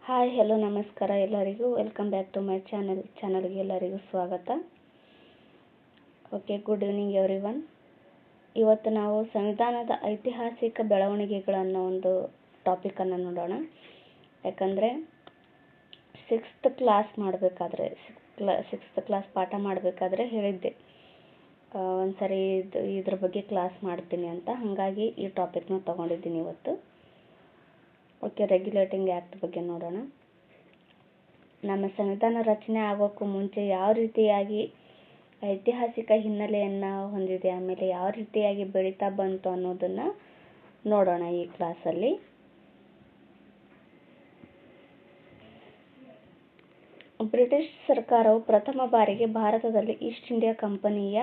Hi hello ನಮಸ್ಕಾರ ಎಲ್ಲರಿಗೂ. Welcome back to my ಚಾನಲ್ಗೆ ಎಲ್ಲರಿಗೂ ಸ್ವಾಗತ. Okay, good evening everyone. ಇವತ್ತು ನಾವು ಸಂವಿಧಾನದ ಐತಿಹಾಸಿಕ ಬೆಳವಣಿಗೆಗಳನ್ನು ಒಂದು ಟಾಪಿಕನ್ನು ನೋಡೋಣ. ಯಾಕಂದರೆ ಸಿಕ್ಸ್ತ್ ಕ್ಲಾಸ್ ಪಾಠ ಮಾಡಬೇಕಾದ್ರೆ ಹೇಳಿದ್ದೆ ಒಂದು ಸರಿ ಇದ್ರ ಬಗ್ಗೆ ಕ್ಲಾಸ್ ಮಾಡ್ತೀನಿ ಅಂತ. ಹಾಗಾಗಿ ಈ ಟಾಪಿಕ್ನ ತೊಗೊಂಡಿದ್ದೀನಿ ಇವತ್ತು. ಓಕೆ, ರೆಗ್ಯುಲೇಟಿಂಗ್ ಆ್ಯಕ್ಟ್ ಬಗ್ಗೆ ನೋಡೋಣ. ನಮ್ಮ ಸಂವಿಧಾನ ರಚನೆ ಆಗೋಕ್ಕೂ ಮುಂಚೆ ಯಾವ ರೀತಿಯಾಗಿ ಐತಿಹಾಸಿಕ ಹಿನ್ನೆಲೆಯನ್ನು ಹೊಂದಿದೆ, ಆಮೇಲೆ ಯಾವ ರೀತಿಯಾಗಿ ಬೆಳೀತಾ ಬಂತು ಅನ್ನೋದನ್ನು ನೋಡೋಣ ಈ ಕ್ಲಾಸಲ್ಲಿ. ಬ್ರಿಟಿಷ್ ಸರ್ಕಾರವು ಪ್ರಥಮ ಬಾರಿಗೆ ಭಾರತದಲ್ಲಿ ಈಸ್ಟ್ ಇಂಡಿಯಾ ಕಂಪನಿಯ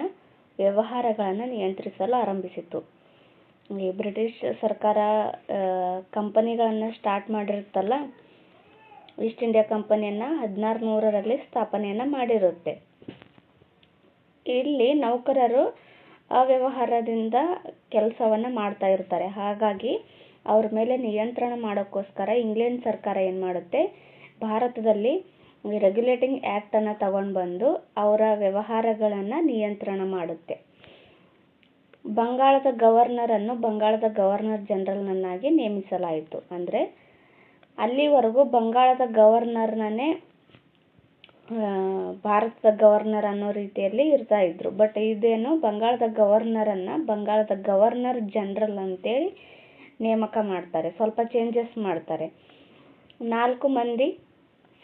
ವ್ಯವಹಾರಗಳನ್ನು ನಿಯಂತ್ರಿಸಲು ಆರಂಭಿಸಿತು. ಈ ಬ್ರಿಟಿಷ್ ಸರ್ಕಾರ ಕಂಪನಿಗಳನ್ನು ಸ್ಟಾರ್ಟ್ ಮಾಡಿರುತ್ತಲ್ಲ, ಈಸ್ಟ್ ಇಂಡಿಯಾ ಕಂಪನಿಯನ್ನು 1600ರಲ್ಲಿ ಸ್ಥಾಪನೆಯನ್ನು ಮಾಡಿರುತ್ತೆ. ಇಲ್ಲಿ ನೌಕರರು ಅವ್ಯವಹಾರದಿಂದ ಕೆಲಸವನ್ನು ಮಾಡ್ತಾ ಇರ್ತಾರೆ. ಹಾಗಾಗಿ ಅವ್ರ ಮೇಲೆ ನಿಯಂತ್ರಣ ಮಾಡೋಕ್ಕೋಸ್ಕರ ಇಂಗ್ಲೆಂಡ್ ಸರ್ಕಾರ ಏನು ಮಾಡುತ್ತೆ, ಭಾರತದಲ್ಲಿ ರೆಗ್ಯುಲೇಟಿಂಗ್ ಆ್ಯಕ್ಟನ್ನು ತಗೊಂಡು ಬಂದು ಅವರ ವ್ಯವಹಾರಗಳನ್ನು ನಿಯಂತ್ರಣ ಮಾಡುತ್ತೆ. ಬಂಗಾಳದ ಗವರ್ನರನ್ನು ಬಂಗಾಳದ ಗವರ್ನರ್ ಜನರಲ್ನನ್ನಾಗಿ ನೇಮಿಸಲಾಯಿತು. ಅಂದರೆ ಅಲ್ಲಿವರೆಗೂ ಬಂಗಾಳದ ಗವರ್ನರ್ನೇ ಭಾರತದ ಗವರ್ನರ್ ಅನ್ನೋ ರೀತಿಯಲ್ಲಿ ಇರ್ತಾ ಇದ್ರು. ಬಟ್ ಇದೇನು, ಬಂಗಾಳದ ಗವರ್ನರನ್ನು ಬಂಗಾಳದ ಗವರ್ನರ್ ಜನರಲ್ ಅಂತೇಳಿ ನೇಮಕ ಮಾಡ್ತಾರೆ, ಸ್ವಲ್ಪ ಚೇಂಜಸ್ ಮಾಡ್ತಾರೆ. 4 ಮಂದಿ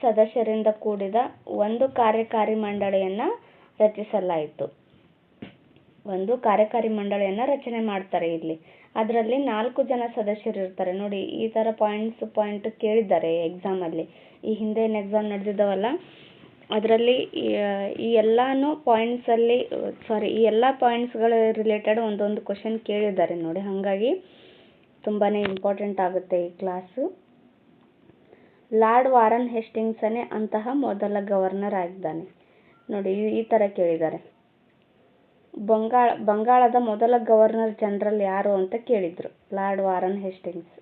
ಸದಸ್ಯರಿಂದ ಕೂಡಿದ ಒಂದು ಕಾರ್ಯಕಾರಿ ಮಂಡಳಿಯನ್ನು ರಚಿಸಲಾಯಿತು. ಒಂದು ಕಾರ್ಯಕಾರಿ ಮಂಡಳಿಯನ್ನು ರಚನೆ ಮಾಡ್ತಾರೆ ಇಲ್ಲಿ. ಅದರಲ್ಲಿ 4 ಜನ ಸದಸ್ಯರು ಇರ್ತಾರೆ. ನೋಡಿ, ಈ ಥರ ಪಾಯಿಂಟ್ ಕೇಳಿದ್ದಾರೆ ಎಕ್ಸಾಮಲ್ಲಿ. ಈ ಹಿಂದೆ ಏನು ಎಕ್ಸಾಮ್ ನಡೆದಿದ್ದಾವಲ್ಲ, ಅದರಲ್ಲಿ ಈ ಎಲ್ಲ ಪಾಯಿಂಟ್ಸ್ಗಳ ರಿಲೇಟೆಡ್ ಒಂದೊಂದು ಕ್ವಶನ್ ಕೇಳಿದ್ದಾರೆ ನೋಡಿ. ಹಾಗಾಗಿ ತುಂಬಾ ಇಂಪಾರ್ಟೆಂಟ್ ಆಗುತ್ತೆ ಈ ಕ್ಲಾಸು. ಲಾರ್ಡ್ ವಾರನ್ ಹೇಸ್ಟಿಂಗ್ಸನೇ ಅಂತಹ ಮೊದಲ ಗವರ್ನರ್ ಆಗಿದ್ದಾನೆ. ನೋಡಿ, ಈ ಥರ ಕೇಳಿದ್ದಾರೆ. ಬಂಗಾಳದ ಮೊದಲ ಗವರ್ನರ್ ಜನರಲ್ ಯಾರು ಅಂತ ಕೇಳಿದರು, ಲಾರ್ಡ್ ವಾರನ್ ಹೇಸ್ಟಿಂಗ್ಸ್.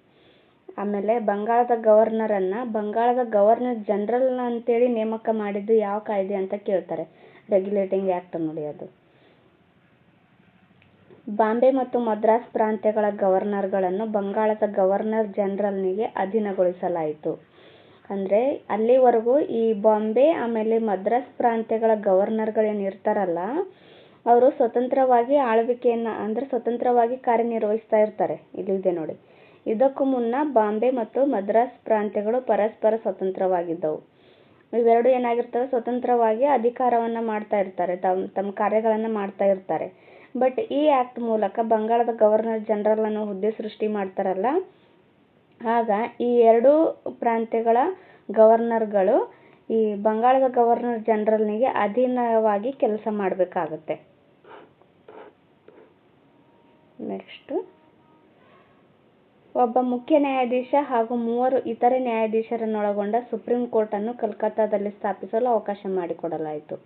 ಆಮೇಲೆ ಬಂಗಾಳದ ಗವರ್ನರನ್ನು ಬಂಗಾಳದ ಗವರ್ನರ್ ಜನರಲ್ ಅಂತೇಳಿ ನೇಮಕ ಮಾಡಿದ್ದು ಯಾವ ಕಾಯ್ದೆ ಅಂತ ಕೇಳ್ತಾರೆ, ರೆಗ್ಯುಲೇಟಿಂಗ್ ಆ್ಯಕ್ಟ್. ನೋಡಿ, ಅದು ಬಾಂಬೆ ಮತ್ತು ಮದ್ರಾಸ್ ಪ್ರಾಂತ್ಯಗಳ ಗವರ್ನರ್ಗಳನ್ನು ಬಂಗಾಳದ ಗವರ್ನರ್ ಜನರಲ್ನಿಗೆ ಅಧೀನಗೊಳಿಸಲಾಯಿತು. ಅಂದರೆ ಅಲ್ಲಿವರೆಗೂ ಈ ಬಾಂಬೆ ಆಮೇಲೆ ಮದ್ರಾಸ್ ಪ್ರಾಂತ್ಯಗಳ ಗವರ್ನರ್ಗಳೇನಿರ್ತಾರಲ್ಲ, ಅವರು ಸ್ವತಂತ್ರವಾಗಿ ಆಳ್ವಿಕೆಯನ್ನು ಅಂದರೆ ಸ್ವತಂತ್ರವಾಗಿ ಕಾರ್ಯನಿರ್ವಹಿಸ್ತಾ ಇರ್ತಾರೆ. ಇಲ್ಲಿದೆ ನೋಡಿ, ಇದಕ್ಕೂ ಮುನ್ನ ಬಾಂಬೆ ಮತ್ತು ಮದ್ರಾಸ್ ಪ್ರಾಂತ್ಯಗಳು ಪರಸ್ಪರ ಸ್ವತಂತ್ರವಾಗಿದ್ದವು. ಇವೆರಡು ಏನಾಗಿರ್ತವೆ, ಸ್ವತಂತ್ರವಾಗಿ ಅಧಿಕಾರವನ್ನು ಮಾಡ್ತಾ ಇರ್ತಾರೆ, ತಮ್ಮ ಕಾರ್ಯಗಳನ್ನು ಮಾಡ್ತಾ ಇರ್ತಾರೆ. ಬಟ್ ಈ ಆ್ಯಕ್ಟ್ ಮೂಲಕ ಬಂಗಾಳದ ಗವರ್ನರ್ ಜನರಲ್ ಅನ್ನೋ ಹುದ್ದೆ ಸೃಷ್ಟಿ ಮಾಡ್ತಾರಲ್ಲ, ಆಗ ಈ ಎರಡೂ ಪ್ರಾಂತ್ಯಗಳ ಗವರ್ನರ್ಗಳು ಈ ಬಂಗಾಳದ ಗವರ್ನರ್ ಜನರಲ್ನಿಗೆ ಅಧೀನವಾಗಿ ಕೆಲಸ ಮಾಡಬೇಕಾಗುತ್ತೆ. ನೆಕ್ಸ್ಟ್, ಒಬ್ಬ ಮುಖ್ಯ ನ್ಯಾಯಾಧೀಶ ಹಾಗೂ 3 ಇತರೆ ನ್ಯಾಯಾಧೀಶರನ್ನೊಳಗೊಂಡ ಸುಪ್ರೀಂ ಕೋರ್ಟನ್ನು ಕಲ್ಕತ್ತಾದಲ್ಲಿ ಸ್ಥಾಪಿಸಲು ಅವಕಾಶ ಮಾಡಿಕೊಡಲಾಯಿತು.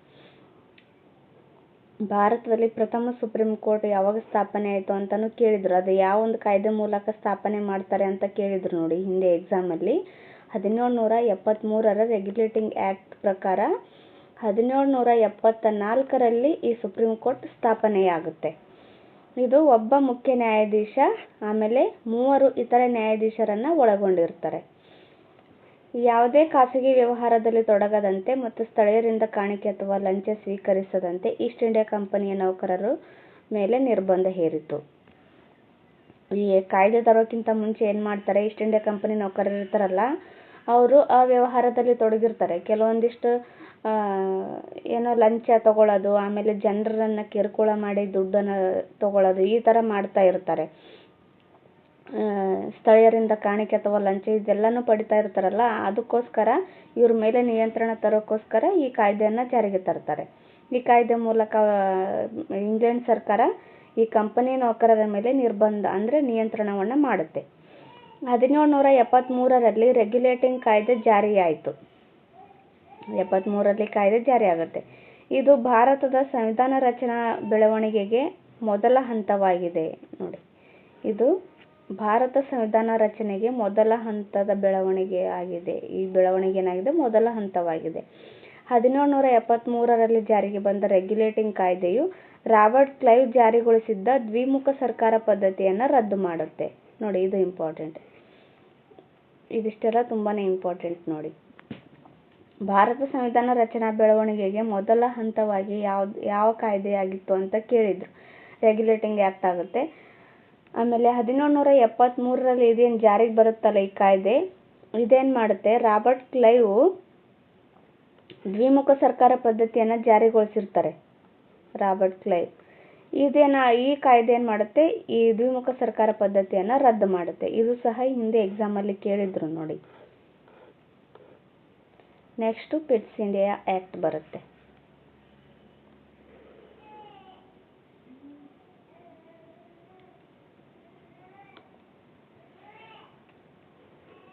ಭಾರತದಲ್ಲಿ ಪ್ರಥಮ ಸುಪ್ರೀಂ ಕೋರ್ಟ್ ಯಾವಾಗ ಸ್ಥಾಪನೆ ಆಯಿತು ಅಂತಲೂ ಕೇಳಿದರು. ಅದು ಯಾವ ಒಂದು ಕಾಯ್ದೆ ಮೂಲಕ ಸ್ಥಾಪನೆ ಮಾಡ್ತಾರೆ ಅಂತ ಕೇಳಿದರು ನೋಡಿ ಹಿಂದೆ ಎಕ್ಸಾಮಲ್ಲಿ. 1773ರ ರೆಗ್ಯುಲೇಟಿಂಗ್ ಆ್ಯಕ್ಟ್ ಪ್ರಕಾರ 1774ರಲ್ಲಿ ಈ ಸುಪ್ರೀಂ ಕೋರ್ಟ್ ಸ್ಥಾಪನೆಯಾಗುತ್ತೆ. ಇದು ಒಬ್ಬ ಮುಖ್ಯ ನ್ಯಾಯಾಧೀಶ ಆಮೇಲೆ 3 ಇತರೆ ನ್ಯಾಯಾಧೀಶರನ್ನು ಒಳಗೊಂಡಿರ್ತಾರೆ. ಯಾವುದೇ ಖಾಸಗಿ ವ್ಯವಹಾರದಲ್ಲಿ ತೊಡಗದಂತೆ ಮತ್ತು ಸ್ಥಳೀಯರಿಂದ ಕಾಣಿಕೆ ಅಥವಾ ಲಂಚ ಸ್ವೀಕರಿಸದಂತೆ ಈಸ್ಟ್ ಇಂಡಿಯಾ ಕಂಪನಿಯ ನೌಕರರ ಮೇಲೆ ನಿರ್ಬಂಧ ಹೇರಿತು. ಈ ಕಾಯ್ದೆ ತರೋಕ್ಕಿಂತ ಮುಂಚೆ ಏನು ಮಾಡ್ತಾರೆ, ಈಸ್ಟ್ ಇಂಡಿಯಾ ಕಂಪನಿ ನೌಕರರು ಇರ್ತಾರಲ್ಲ, ಅವರು ಆ ವ್ಯವಹಾರದಲ್ಲಿ ತೊಡಗಿರ್ತಾರೆ. ಕೆಲವೊಂದಿಷ್ಟು ಏನೋ ಲಂಚ ತಗೊಳ್ಳೋದು, ಆಮೇಲೆ ಜನರನ್ನು ಕಿರುಕುಳ ಮಾಡಿ ದುಡ್ಡನ್ನು ತಗೊಳ್ಳೋದು, ಈ ಥರ ಮಾಡ್ತಾ ಇರ್ತಾರೆ. ಸ್ಥಳೀಯರಿಂದ ಕಾಣಿಕೆ ಅಥವಾ ಲಂಚ ಇದೆಲ್ಲನೂ ಪಡಿತಾ ಇರ್ತಾರಲ್ಲ, ಅದಕ್ಕೋಸ್ಕರ ಇವ್ರ ಮೇಲೆ ನಿಯಂತ್ರಣ ತರೋಕ್ಕೋಸ್ಕರ ಈ ಕಾಯ್ದೆಯನ್ನು ಜಾರಿಗೆ ತರ್ತಾರೆ. ಈ ಕಾಯ್ದೆ ಮೂಲಕ ಇಂಗ್ಲೆಂಡ್ ಸರ್ಕಾರ ಈ ಕಂಪನಿ ನೌಕರರ ಮೇಲೆ ನಿರ್ಬಂಧ ಅಂದರೆ ನಿಯಂತ್ರಣವನ್ನು ಮಾಡುತ್ತೆ. 1773ರಲ್ಲಿ ರೆಗ್ಯುಲೇಟಿಂಗ್ ಕಾಯ್ದೆ ಜಾರಿಯಾಯಿತು. 73ರಲ್ಲಿ ಕಾಯ್ದೆ ಜಾರಿಯಾಗುತ್ತೆ. ಇದು ಭಾರತದ ಸಂವಿಧಾನ ರಚನಾ ಬೆಳವಣಿಗೆಗೆ ಮೊದಲ ಹಂತವಾಗಿದೆ. ನೋಡಿ, ಇದು ಭಾರತ ಸಂವಿಧಾನ ರಚನೆಗೆ ಮೊದಲ ಹಂತದ ಬೆಳವಣಿಗೆ ಆಗಿದೆ. ಈ ಬೆಳವಣಿಗೆ ಏನಾಗಿದೆ? ಮೊದಲ ಹಂತವಾಗಿದೆ. 1773ರಲ್ಲಿ ಜಾರಿಗೆ ಬಂದ ರೆಗ್ಯುಲೇಟಿಂಗ್ ಕಾಯ್ದೆಯು ರಾಬರ್ಟ್ ಕ್ಲೈವ್ ಜಾರಿಗೊಳಿಸಿದ್ದ ದ್ವಿಮುಖ ಸರ್ಕಾರ ಪದ್ಧತಿಯನ್ನು ರದ್ದು ಮಾಡುತ್ತೆ. ನೋಡಿ, ಇದು ಇಂಪಾರ್ಟೆಂಟ್. ಇದಿಷ್ಟೆಲ್ಲ ತುಂಬಾನೇ ಇಂಪಾರ್ಟೆಂಟ್ ನೋಡಿ. ಭಾರತ ಸಂವಿಧಾನ ರಚನಾ ಬೆಳವಣಿಗೆಗೆ ಮೊದಲ ಹಂತವಾಗಿ ಯಾವ ಕಾಯ್ದೆಯಾಗಿತ್ತು ಅಂತ ಕೇಳಿದ್ರು. ರೆಗ್ಯುಲೇಟಿಂಗ್ ಆಕ್ಟ್ ಆಗುತ್ತೆ. ಆಮೇಲೆ 1773ರಲ್ಲಿ ಇದೇನು ಜಾರಿಗೆ ಬರುತ್ತಲ್ಲ ಈ ಕಾಯ್ದೆ, ಇದೇನು ಮಾಡುತ್ತೆ? ರಾಬರ್ಟ್ ಕ್ಲೈವ್ ದ್ವಿಮುಖ ಸರ್ಕಾರ ಪದ್ಧತಿಯನ್ನು ಜಾರಿಗೊಳಿಸಿರ್ತಾರೆ. ರಾಬರ್ಟ್ ಕ್ಲೈವ್ ಈ ಕಾಯ್ದೆ ಏನು ಮಾಡುತ್ತೆ? ಈ ದ್ವಿಮುಖ ಸರ್ಕಾರ ಪದ್ಧತಿಯನ್ನು ರದ್ದು ಮಾಡುತ್ತೆ. ಇದು ಸಹ ಹಿಂದೆ ಎಕ್ಸಾಮಲ್ಲಿ ಕೇಳಿದ್ರು ನೋಡಿ. ನೆಕ್ಸ್ಟ್ ಪಿಟ್ಸ್ ಇಂಡಿಯಾ ಆಕ್ಟ್ ಬರುತ್ತೆ.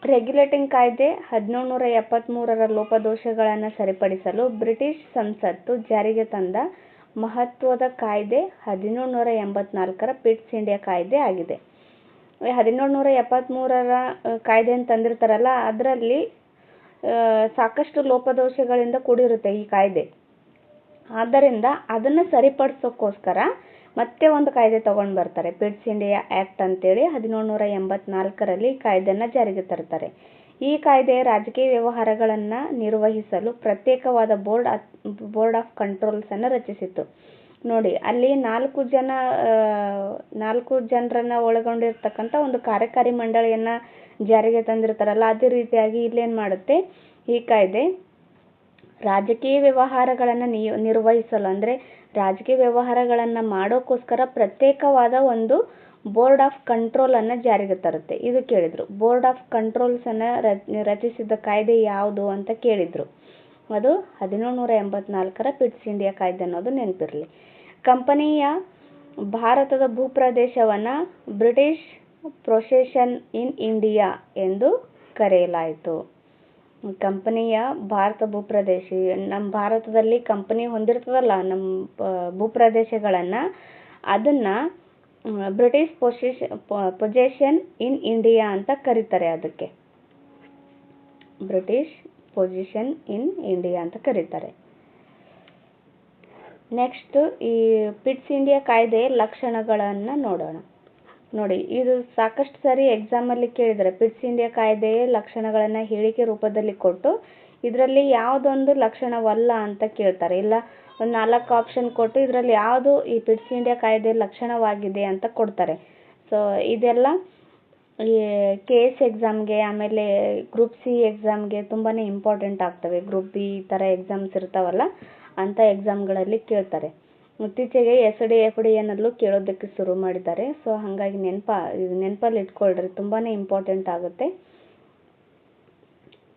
ರೆಗ್ಯುಲೇಟಿಂಗ್ ಕಾಯ್ದೆ 1773ರ ಲೋಪದೋಷಗಳನ್ನು ಸರಿಪಡಿಸಲು ಬ್ರಿಟಿಷ್ ಸಂಸತ್ತು ಜಾರಿಗೆ ತಂದ ಮಹತ್ವದ ಕಾಯ್ದೆ 1784ರ ಪಿಟ್ಸ್ ಇಂಡಿಯಾ ಕಾಯ್ದೆ ಆಗಿದೆ. 1773ರ ಕಾಯ್ದೆಯನ್ನು ತಂದಿರ್ತಾರಲ್ಲ, ಅದರಲ್ಲಿ ಸಾಕಷ್ಟು ಲೋಪದೋಷಗಳಿಂದ ಕೂಡಿರುತ್ತೆ ಈ ಕಾಯ್ದೆ. ಆದ್ದರಿಂದ ಅದನ್ನು ಸರಿಪಡಿಸೋಕ್ಕೋಸ್ಕರ ಮತ್ತೆ ಒಂದು ಕಾಯ್ದೆ ತಗೊಂಡು ಬರ್ತಾರೆ, ಪಿಟ್ಸ್ ಇಂಡಿಯಾ ಆಕ್ಟ್ ಅಂತೇಳಿ. 1784ರಲ್ಲಿ ಈ ಕಾಯ್ದೆಯನ್ನು ಜಾರಿಗೆ ತರ್ತಾರೆ. ಈ ಕಾಯ್ದೆ ರಾಜಕೀಯ ವ್ಯವಹಾರಗಳನ್ನು ನಿರ್ವಹಿಸಲು ಪ್ರತ್ಯೇಕವಾದ ಬೋರ್ಡ್ ಆಫ್ ಕಂಟ್ರೋಲ್ಸ್ ಅನ್ನು ರಚಿಸಿತು. ನೋಡಿ, ಅಲ್ಲಿ 4 ಜನರನ್ನ ಒಳಗೊಂಡಿರ್ತಕ್ಕಂಥ ಒಂದು ಕಾರ್ಯಕಾರಿ ಮಂಡಳಿಯನ್ನ ಜಾರಿಗೆ ತಂದಿರ್ತಾರಲ್ಲ, ಅದೇ ರೀತಿಯಾಗಿ ಇಲ್ಲೇನ್ ಮಾಡುತ್ತೆ ಈ ಕಾಯ್ದೆ? ರಾಜಕೀಯ ವ್ಯವಹಾರಗಳನ್ನು ನಿರ್ವಹಿಸಲು, ಅಂದ್ರೆ ರಾಜಕೀಯ ವ್ಯವಹಾರಗಳನ್ನ ಮಾಡೋಕ್ಕೋಸ್ಕರ ಪ್ರತ್ಯೇಕವಾದ ಒಂದು ಬೋರ್ಡ್ ಆಫ್ ಕಂಟ್ರೋಲ್ ಅನ್ನ ಜಾರಿಗೆ ತರುತ್ತೆ. ಇದು ಕೇಳಿದ್ರು. ಬೋರ್ಡ್ ಆಫ್ ಕಂಟ್ರೋಲ್ಸ್ ಅನ್ನ ರಚಿಸಿದ ಕಾಯ್ದೆ ಯಾವುದು ಅಂತ ಕೇಳಿದ್ರು. ಅದು 1784ರ ಪಿಟ್ಸ್ ಇಂಡಿಯಾ ಕಾಯ್ದೆ ಅನ್ನೋದು ನೆನಪಿರಲಿ. ಕಂಪನಿಯ ಭಾರತದ ಭೂಪ್ರದೇಶವನ್ನ ಬ್ರಿಟಿಷ್ ಪೊಸೆಷನ್ ಇನ್ ಇಂಡಿಯಾ ಎಂದು ಕರೆಯಲಾಯಿತು. ಕಂಪನಿಯ ಭಾರತ ಭೂಪ್ರದೇಶ, ನಮ್ಮ ಭಾರತದಲ್ಲಿ ಕಂಪನಿ ಹೊಂದಿರ್ತದಲ್ಲ ನಮ್ಮ ಭೂಪ್ರದೇಶಗಳನ್ನ, ಅದನ್ನ ಬ್ರಿಟಿಷ್ ಪೊಸೆಷನ್ ಇನ್ ಇಂಡಿಯಾ ಅಂತ ಕರೀತಾರೆ. ಅದಕ್ಕೆ ಬ್ರಿಟಿಷ್ ಪೊಸಿಷನ್ ಇನ್ ಇಂಡಿಯಾ ಅಂತ ಕರೀತಾರೆ. ನೆಕ್ಸ್ಟ್ ಈ ಪಿಟ್ಸ್ ಇಂಡಿಯಾ ಕಾಯ್ದೆ ಲಕ್ಷಣಗಳನ್ನ ನೋಡೋಣ. ನೋಡಿ, ಇದು ಸಾಕಷ್ಟು ಸಾರಿ ಎಕ್ಸಾಮಲ್ಲಿ ಕೇಳಿದರೆ ಪಿಟ್ಸ್ ಇಂಡಿಯಾ ಕಾಯ್ದೆಯ ಲಕ್ಷಣಗಳನ್ನ ಹೇಳಿಕೆ ರೂಪದಲ್ಲಿ ಕೊಟ್ಟು ಇದರಲ್ಲಿ ಯಾವುದೊಂದು ಲಕ್ಷಣವಲ್ಲ ಅಂತ ಕೇಳ್ತಾರೆ. ಇಲ್ಲ ಒಂದು 4 ಆಪ್ಷನ್ ಕೊಟ್ಟು ಇದರಲ್ಲಿ ಯಾವುದು ಈ ಪಿಟ್ಸ್ ಇಂಡಿಯಾ ಕಾಯ್ದೆ ಲಕ್ಷಣವಾಗಿದೆ ಅಂತ ಕೊಡ್ತಾರೆ. ಸೊ ಇದೆಲ್ಲ KS ಎಕ್ಸಾಮ್ಗೆ, ಆಮೇಲೆ ಗ್ರೂಪ್ C ಎಕ್ಸಾಮ್ಗೆ ತುಂಬಾನೇ ಇಂಪಾರ್ಟೆಂಟ್ ಆಗ್ತವೆ. ಗ್ರೂಪ್ B ಈ ಥರ ಎಕ್ಸಾಮ್ಸ್ ಇರ್ತಾವಲ್ಲ, ಅಂಥ ಎಕ್ಸಾಮ್ಗಳಲ್ಲಿ ಕೇಳ್ತಾರೆ. ಇತ್ತೀಚೆಗೆ SDFD ಅನ್ನಲ್ಲೂ ಕೇಳೋದಕ್ಕೆ ಶುರು ಮಾಡಿದ್ದಾರೆ. ಸೊ ಹಾಗಾಗಿ ನೆನಪಲ್ಲಿ ಇಟ್ಕೊಳ್ರಿ, ತುಂಬಾನೇ ಇಂಪಾರ್ಟೆಂಟ್ ಆಗುತ್ತೆ.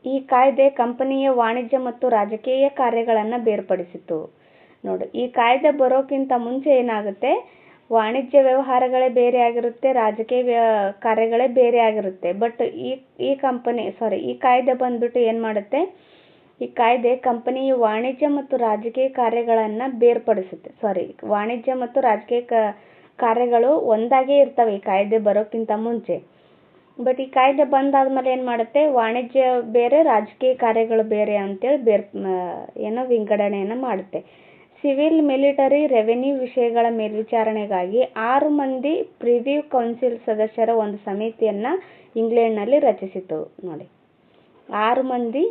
ಈ ಕಾಯ್ದೆ ಕಂಪನಿಯ ವಾಣಿಜ್ಯ ಮತ್ತು ರಾಜಕೀಯ ಕಾರ್ಯಗಳನ್ನು ಬೇರ್ಪಡಿಸಿತು. ನೋಡಿ, ಈ ಕಾಯ್ದೆ ಬರೋಕ್ಕಿಂತ ಮುಂಚೆ ಏನಾಗುತ್ತೆ? ವಾಣಿಜ್ಯ ವ್ಯವಹಾರಗಳೇ ಬೇರೆ ಆಗಿರುತ್ತೆ, ರಾಜಕೀಯ ಕಾರ್ಯಗಳೇ ಬೇರೆ ಆಗಿರುತ್ತೆ. ಬಟ್ ಈ ಕಾಯ್ದೆ ಬಂದ್ಬಿಟ್ಟು ಏನ್ ಮಾಡುತ್ತೆ? ಈ ಕಾಯ್ದೆ ಕಂಪನಿಯ ವಾಣಿಜ್ಯ ಮತ್ತು ರಾಜಕೀಯ ಕಾರ್ಯಗಳನ್ನ ಬೇರ್ಪಡಿಸುತ್ತೆ. ವಾಣಿಜ್ಯ ಮತ್ತು ರಾಜಕೀಯ ಕಾರ್ಯಗಳು ಒಂದಾಗೇ ಇರ್ತವೆ ಈ ಕಾಯ್ದೆ ಬರೋಕ್ಕಿಂತ ಮುಂಚೆ. ಬಟ್ ಈ ಕಾಯ್ದೆ ಬಂದಾದ್ಮೇಲೆ ಏನ್ ಮಾಡುತ್ತೆ? ವಾಣಿಜ್ಯ ಬೇರೆ, ರಾಜಕೀಯ ಕಾರ್ಯಗಳು ಬೇರೆ ಅಂತೇಳಿ ವಿಂಗಡಣೆಯನ್ನ ಮಾಡುತ್ತೆ. ಸಿವಿಲ್, ಮಿಲಿಟರಿ, ರೆವೆನ್ಯೂ ವಿಷಯಗಳ ಮೇಲ್ವಿಚಾರಣೆಗಾಗಿ 6 ಮಂದಿ ಪ್ರಿವ್ಯೂ ಕೌನ್ಸಿಲ್ ಸದಸ್ಯರ ಒಂದು ಸಮಿತಿಯನ್ನ ಇಂಗ್ಲೆಂಡ್ನಲ್ಲಿ ರಚಿಸಿತು. ನೋಡಿ, 6 ಮಂದಿ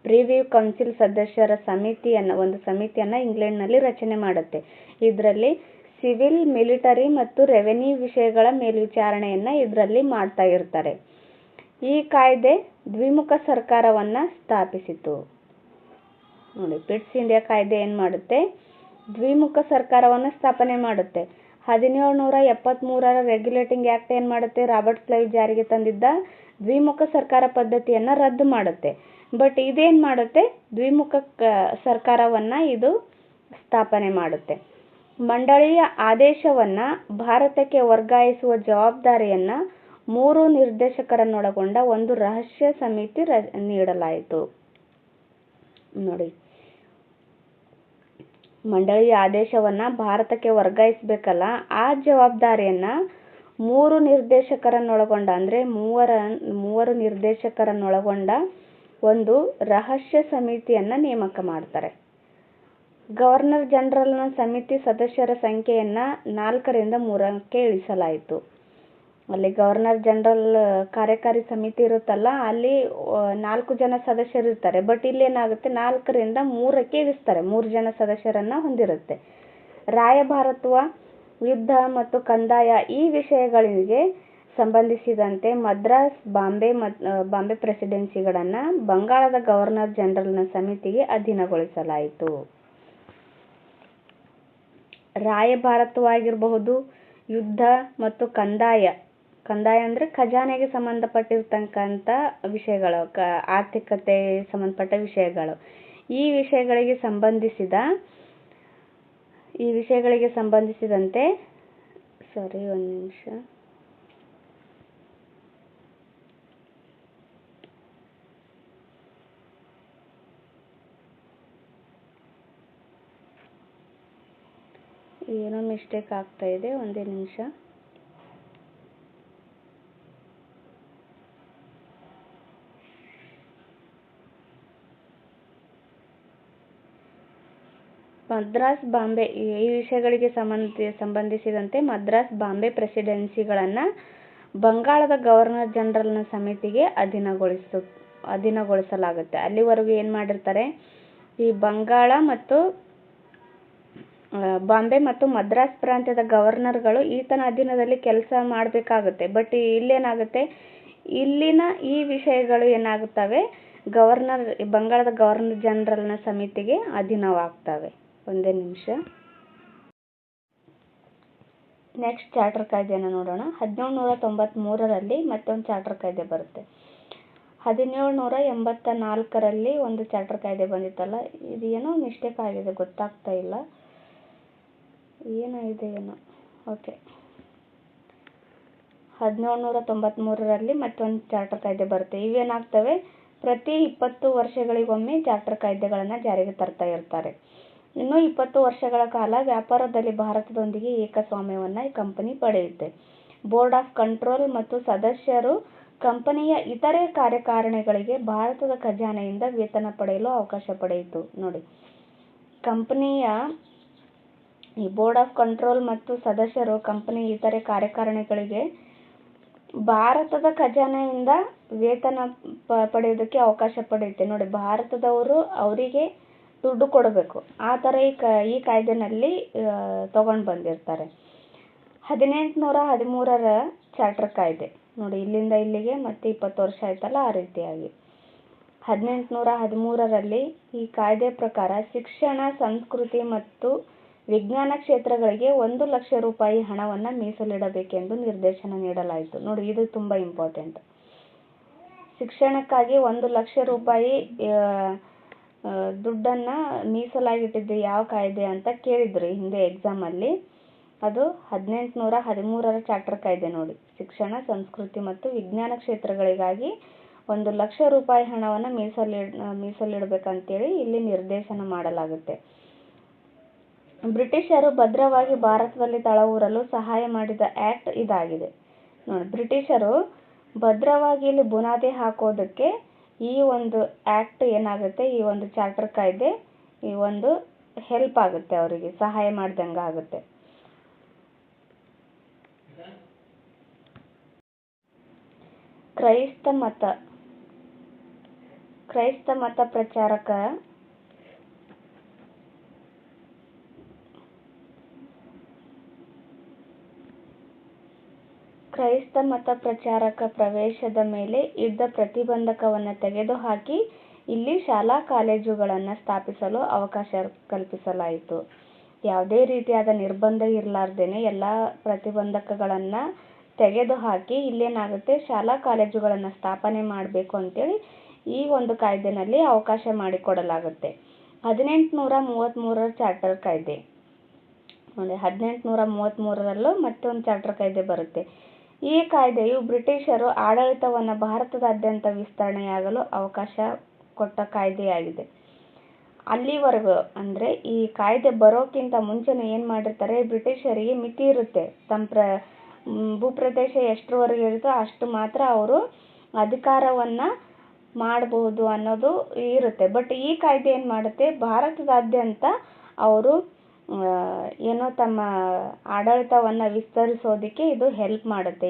ಪ್ರಿವ್ಯೂ ಕೌನ್ಸಿಲ್ ಸದಸ್ಯರ ಒಂದು ಸಮಿತಿಯನ್ನ ಇಂಗ್ಲೆಂಡ್ನಲ್ಲಿ ರಚನೆ ಮಾಡುತ್ತೆ. ಇದರಲ್ಲಿ ಸಿವಿಲ್, ಮಿಲಿಟರಿ ಮತ್ತು ರೆವೆನ್ಯೂ ವಿಷಯಗಳ ಮೇಲ್ವಿಚಾರಣೆಯನ್ನ ಇದರಲ್ಲಿ ಮಾಡ್ತಾ ಇರ್ತಾರೆ. ಈ ಕಾಯ್ದೆ ದ್ವಿಮುಖ ಸರ್ಕಾರವನ್ನ ಸ್ಥಾಪಿಸಿತು. ನೋಡಿ, ಪಿಟ್ಸ್ ಇಂಡಿಯಾ ಕಾಯ್ದೆ ಏನ್ ಮಾಡುತ್ತೆ? ದ್ವಿಮುಖ ಸರ್ಕಾರವನ್ನ ಸ್ಥಾಪನೆ ಮಾಡುತ್ತೆ. 1773ರ ರೆಗ್ಯುಲೇಟಿಂಗ್ ಆಕ್ಟ್ ಏನ್ ಮಾಡುತ್ತೆ? ರಾಬರ್ಟ್ ಕ್ಲೈವ್ ಜಾರಿಗೆ ತಂದಿದ್ದ ದ್ವಿಮುಖ ಸರ್ಕಾರ ಪದ್ಧತಿಯನ್ನ ರದ್ದು ಮಾಡುತ್ತೆ. ಬಟ್ ಇದೇನ್ ಮಾಡುತ್ತೆ? ದ್ವಿಮುಖ ಸರ್ಕಾರವನ್ನ ಇದು ಸ್ಥಾಪನೆ ಮಾಡುತ್ತೆ. ಮಂಡಳಿಯ ಆದೇಶವನ್ನ ಭಾರತಕ್ಕೆ ವರ್ಗಾಯಿಸುವ ಜವಾಬ್ದಾರಿಯನ್ನ 3 ನಿರ್ದೇಶಕರನ್ನೊಳಗೊಂಡ ಒಂದು ರಹಸ್ಯ ಸಮಿತಿ ನೀಡಲಾಯಿತು. ನೋಡಿ, ಮಂಡಳಿಯ ಆದೇಶವನ್ನ ಭಾರತಕ್ಕೆ ವರ್ಗಾಯಿಸಬೇಕಲ್ಲ, ಆ ಜವಾಬ್ದಾರಿಯನ್ನ ಮೂವರು ನಿರ್ದೇಶಕರನ್ನೊಳಗೊಂಡ ಒಂದು ರಹಸ್ಯ ಸಮಿತಿಯನ್ನು ನೇಮಕ ಮಾಡ್ತಾರೆ. ಗವರ್ನರ್ ಜನರಲ್ನ ಸಮಿತಿ ಸದಸ್ಯರ ಸಂಖ್ಯೆಯನ್ನು 4ರಿಂದ 3ಕ್ಕೆ ಇಳಿಸಲಾಯಿತು. ಅಲ್ಲಿ ಗವರ್ನರ್ ಜನರಲ್ ಕಾರ್ಯಕಾರಿ ಸಮಿತಿ ಇರುತ್ತಲ್ಲ, ಅಲ್ಲಿ 4 ಜನ ಸದಸ್ಯರು ಇರ್ತಾರೆ. ಬಟ್ ಇಲ್ಲಿ ಏನಾಗುತ್ತೆ, 4ರಿಂದ 3ಕ್ಕೆ ಇಳಿಸ್ತಾರೆ. 3 ಜನ ಸದಸ್ಯರನ್ನ ಹೊಂದಿರುತ್ತೆ. ರಾಯಭಾರತ್ವ, ಯುದ್ಧ ಮತ್ತು ಕಂದಾಯ ಈ ವಿಷಯಗಳಿಗೆ ಸಂಬಂಧಿಸಿದಂತೆ ಮದ್ರಾಸ್, ಬಾಂಬೆ ಪ್ರೆಸಿಡೆನ್ಸಿಗಳನ್ನು ಬಂಗಾಳದ ಗವರ್ನರ್ ಜನರಲ್ನ ಸಮಿತಿಗೆ ಅಧೀನಗೊಳಿಸಲಾಯಿತು. ರಾಯಭಾರತ್ವವಾಗಿರಬಹುದು, ಯುದ್ಧ ಮತ್ತು ಕಂದಾಯ ಅಂದರೆ ಖಜಾನೆಗೆ ಸಂಬಂಧಪಟ್ಟಿರ್ತಕ್ಕಂಥ ವಿಷಯಗಳು, ಆರ್ಥಿಕತೆ ಸಂಬಂಧಪಟ್ಟ ವಿಷಯಗಳು. ಈ ವಿಷಯಗಳಿಗೆ ಸಂಬಂಧಿಸಿದಂತೆ ಒಂದು ನಿಮಿಷ. ಏನೋ ಮಿಸ್ಟೇಕ್ ಆಗ್ತಾ ಇದೆ, ಒಂದೇ ನಿಮಿಷ. ಮದ್ರಾಸ್, ಬಾಂಬೆ ಈ ವಿಷಯಗಳಿಗೆ ಸಂಬಂಧಿಸಿದಂತೆ ಮದ್ರಾಸ್, ಬಾಂಬೆ ಪ್ರೆಸಿಡೆನ್ಸಿಗಳನ್ನು ಬಂಗಾಳದ ಗವರ್ನರ್ ಜನರಲ್ನ ಸಮಿತಿಗೆ ಅಧೀನಗೊಳಿಸಲಾಗುತ್ತೆ. ಅಲ್ಲಿವರೆಗೂ ಏನು ಮಾಡಿರ್ತಾರೆ, ಈ ಬಂಗಾಳ ಮತ್ತು ಬಾಂಬೆ ಮತ್ತು ಮದ್ರಾಸ್ ಪ್ರಾಂತ್ಯದ ಗವರ್ನರ್ಗಳು ಈತನ ಅಧೀನದಲ್ಲಿ ಕೆಲಸ ಮಾಡಬೇಕಾಗುತ್ತೆ. ಬಟ್ ಇಲ್ಲೇನಾಗುತ್ತೆ, ಇಲ್ಲಿನ ಈ ವಿಷಯಗಳು ಏನಾಗುತ್ತವೆ, ಬಂಗಾಳದ ಗವರ್ನರ್ ಜನರಲ್ನ ಸಮಿತಿಗೆ ಅಧೀನವಾಗ್ತವೆ. ಒಂದೇ ನಿಮಿಷ. ನೆಕ್ಸ್ಟ್ ಚಾರ್ಟರ್ ಕಾಯ್ದೆಯನ್ನು ನೋಡೋಣ. 1793ರಲ್ಲಿ ಮತ್ತೊಂದು ಚಾರ್ಟರ್ ಕಾಯ್ದೆ ಬರುತ್ತೆ. 1784ರಲ್ಲಿ ಒಂದು ಚಾರ್ಟರ್ ಕಾಯ್ದೆ ಬಂದಿತ್ತಲ್ಲ, ಇದು ಏನೋ ಮಿಸ್ಟೇಕ್ ಆಗಿದೆ, ಗೊತ್ತಾಗ್ತಾ ಇಲ್ಲ ಏನಾಗಿದೆ ಏನೋ. ಓಕೆ, 1793ರಲ್ಲಿ ಮತ್ತೊಂದು ಚಾರ್ಟರ್ ಕಾಯ್ದೆ ಬರುತ್ತೆ. ಇವೇನಾಗ್ತವೆ, ಪ್ರತಿ 20 ವರ್ಷಗಳಿಗೊಮ್ಮೆ ಚಾರ್ಟರ್ ಕಾಯ್ದೆಗಳನ್ನು ಜಾರಿಗೆ ತರ್ತಾ ಇರ್ತಾರೆ. ಇನ್ನು 20 ವರ್ಷಗಳ ಕಾಲ ವ್ಯಾಪಾರದಲ್ಲಿ ಭಾರತದೊಂದಿಗೆ ಏಕಸ್ವಾಮ್ಯವನ್ನು ಕಂಪನಿ ಪಡೆಯುತ್ತೆ. ಬೋರ್ಡ್ ಆಫ್ ಕಂಟ್ರೋಲ್ ಮತ್ತು ಸದಸ್ಯರು ಕಂಪನಿಯ ಇತರೆ ಕಾರ್ಯಕಾರಿಣಿಗಳಿಗೆ ಭಾರತದ ಖಜಾನೆಯಿಂದ ವೇತನ ಪಡೆಯಲು ಅವಕಾಶ ಪಡೆಯಿತು. ನೋಡಿ, ಕಂಪನಿಯ ಈ ಬೋರ್ಡ್ ಆಫ್ ಕಂಟ್ರೋಲ್ ಮತ್ತು ಸದಸ್ಯರು ಕಂಪನಿಯ ಇತರೆ ಕಾರ್ಯಕಾರಿಣಿಗಳಿಗೆ ಭಾರತದ ಖಜಾನೆಯಿಂದ ವೇತನ ಪಡೆಯೋದಕ್ಕೆ ಅವಕಾಶ ಪಡೆಯುತ್ತೆ. ನೋಡಿ, ಭಾರತದವರು ಅವರಿಗೆ ದುಡ್ಡು ಕೊಡಬೇಕು. ಆ ಥರ ಈ ಕಾಯ್ದೆನಲ್ಲಿ ತಗೊಂಡು ಬಂದಿರ್ತಾರೆ. 1813ರ ಚಾರ್ಟರ್ ಕಾಯ್ದೆ ನೋಡಿ, ಇಲ್ಲಿಂದ ಇಲ್ಲಿಗೆ ಮತ್ತೆ 20 ವರ್ಷ ಆಯ್ತಲ್ಲ, ಆ ರೀತಿಯಾಗಿ 1813ರಲ್ಲಿ ಈ ಕಾಯ್ದೆ ಪ್ರಕಾರ ಶಿಕ್ಷಣ, ಸಂಸ್ಕೃತಿ ಮತ್ತು ವಿಜ್ಞಾನ ಕ್ಷೇತ್ರಗಳಿಗೆ 1 ಲಕ್ಷ ರೂಪಾಯಿ ಹಣವನ್ನು ಮೀಸಲಿಡಬೇಕೆಂದು ನಿರ್ದೇಶನ ನೀಡಲಾಯಿತು. ನೋಡಿ, ಇದು ತುಂಬ ಇಂಪಾರ್ಟೆಂಟ್. ಶಿಕ್ಷಣಕ್ಕಾಗಿ 1 ಲಕ್ಷ ರೂಪಾಯಿ ದುಡ್ಡನ್ನು ಮೀಸಲಾಗಿಟ್ಟಿದ್ದು ಯಾವ ಕಾಯ್ದೆ ಅಂತ ಕೇಳಿದ್ರು ಹಿಂದೆ ಎಕ್ಸಾಮಲ್ಲಿ. ಅದು 1813ರ ಚಾರ್ಟರ್ ಕಾಯ್ದೆ ನೋಡಿ. ಶಿಕ್ಷಣ, ಸಂಸ್ಕೃತಿ ಮತ್ತು ವಿಜ್ಞಾನ ಕ್ಷೇತ್ರಗಳಿಗಾಗಿ 1 ಲಕ್ಷ ರೂಪಾಯಿ ಹಣವನ್ನು ಮೀಸಲಿಡಬೇಕಂತೇಳಿ ಇಲ್ಲಿ ನಿರ್ದೇಶನ ಮಾಡಲಾಗುತ್ತೆ. ಬ್ರಿಟಿಷರು ಭದ್ರವಾಗಿ ಭಾರತದಲ್ಲಿ ತಳವೂರಲು ಸಹಾಯ ಮಾಡಿದ ಆಕ್ಟ್ ಇದಾಗಿದೆ. ನೋಡಿ, ಬ್ರಿಟಿಷರು ಭದ್ರವಾಗಿ ಇಲ್ಲಿ ಬುನಾದಿ ಹಾಕೋದಕ್ಕೆ ಈ ಒಂದು ಆಕ್ಟ್ ಏನಾಗುತ್ತೆ, ಈ ಒಂದು ಚಾರ್ಟರ್ ಕಾಯ್ದೆ ಈ ಒಂದು ಹೆಲ್ಪ್ ಆಗುತ್ತೆ, ಅವರಿಗೆ ಸಹಾಯ ಮಾಡ್ದಂಗೆ ಆಗುತ್ತೆ. ಕ್ರೈಸ್ತ ಮತ ಪ್ರಚಾರಕ ಪ್ರವೇಶದ ಮೇಲೆ ಇದ್ದ ಪ್ರತಿಬಂಧಕವನ್ನು ತೆಗೆದುಹಾಕಿ ಇಲ್ಲಿ ಶಾಲಾ ಕಾಲೇಜುಗಳನ್ನು ಸ್ಥಾಪಿಸಲು ಅವಕಾಶ ಕಲ್ಪಿಸಲಾಯಿತು. ಯಾವುದೇ ರೀತಿಯಾದ ನಿರ್ಬಂಧ ಇರಲಾರ್ದೇನೆ ಎಲ್ಲ ಪ್ರತಿಬಂಧಕಗಳನ್ನು ತೆಗೆದುಹಾಕಿ ಇಲ್ಲೇನಾಗುತ್ತೆ, ಶಾಲಾ ಕಾಲೇಜುಗಳನ್ನು ಸ್ಥಾಪನೆ ಮಾಡಬೇಕು ಅಂತೇಳಿ ಈ ಒಂದು ಕಾಯ್ದೆನಲ್ಲಿ ಅವಕಾಶ ಮಾಡಿಕೊಡಲಾಗುತ್ತೆ. 1833ರ ಚಾರ್ಟರ್ ಕಾಯ್ದೆ ನೋಡಿ, 1833ರಲ್ಲೂ ಮತ್ತೊಂದು ಚಾರ್ಟರ್ ಕಾಯ್ದೆ ಬರುತ್ತೆ. ಈ ಕಾಯ್ದೆಯು ಬ್ರಿಟಿಷರು ಆಡಳಿತವನ್ನು ಭಾರತದಾದ್ಯಂತ ವಿಸ್ತರಣೆಯಾಗಲು ಅವಕಾಶ ಕೊಟ್ಟ ಕಾಯ್ದೆಯಾಗಿದೆ. ಅಲ್ಲಿವರೆಗೂ ಅಂದರೆ ಈ ಕಾಯ್ದೆ ಬರೋಕ್ಕಿಂತ ಮುಂಚೆನೇ ಏನು ಮಾಡಿರ್ತಾರೆ, ಬ್ರಿಟಿಷರಿಗೆ ಮಿತಿ ಇರುತ್ತೆ. ಭೂಪ್ರದೇಶ ಎಷ್ಟರವರೆಗೆ ಇರುತ್ತೋ ಅಷ್ಟು ಮಾತ್ರ ಅವರು ಅಧಿಕಾರವನ್ನು ಮಾಡಬಹುದು ಅನ್ನೋದು ಇರುತ್ತೆ. ಬಟ್ ಈ ಕಾಯ್ದೆ ಏನು ಮಾಡುತ್ತೆ, ಭಾರತದಾದ್ಯಂತ ಅವರು ಏನೋ ತಮ್ಮ ಆಡಳಿತವನ್ನು ವಿಸ್ತರಿಸೋದಕ್ಕೆ ಇದು ಹೆಲ್ಪ್ ಮಾಡುತ್ತೆ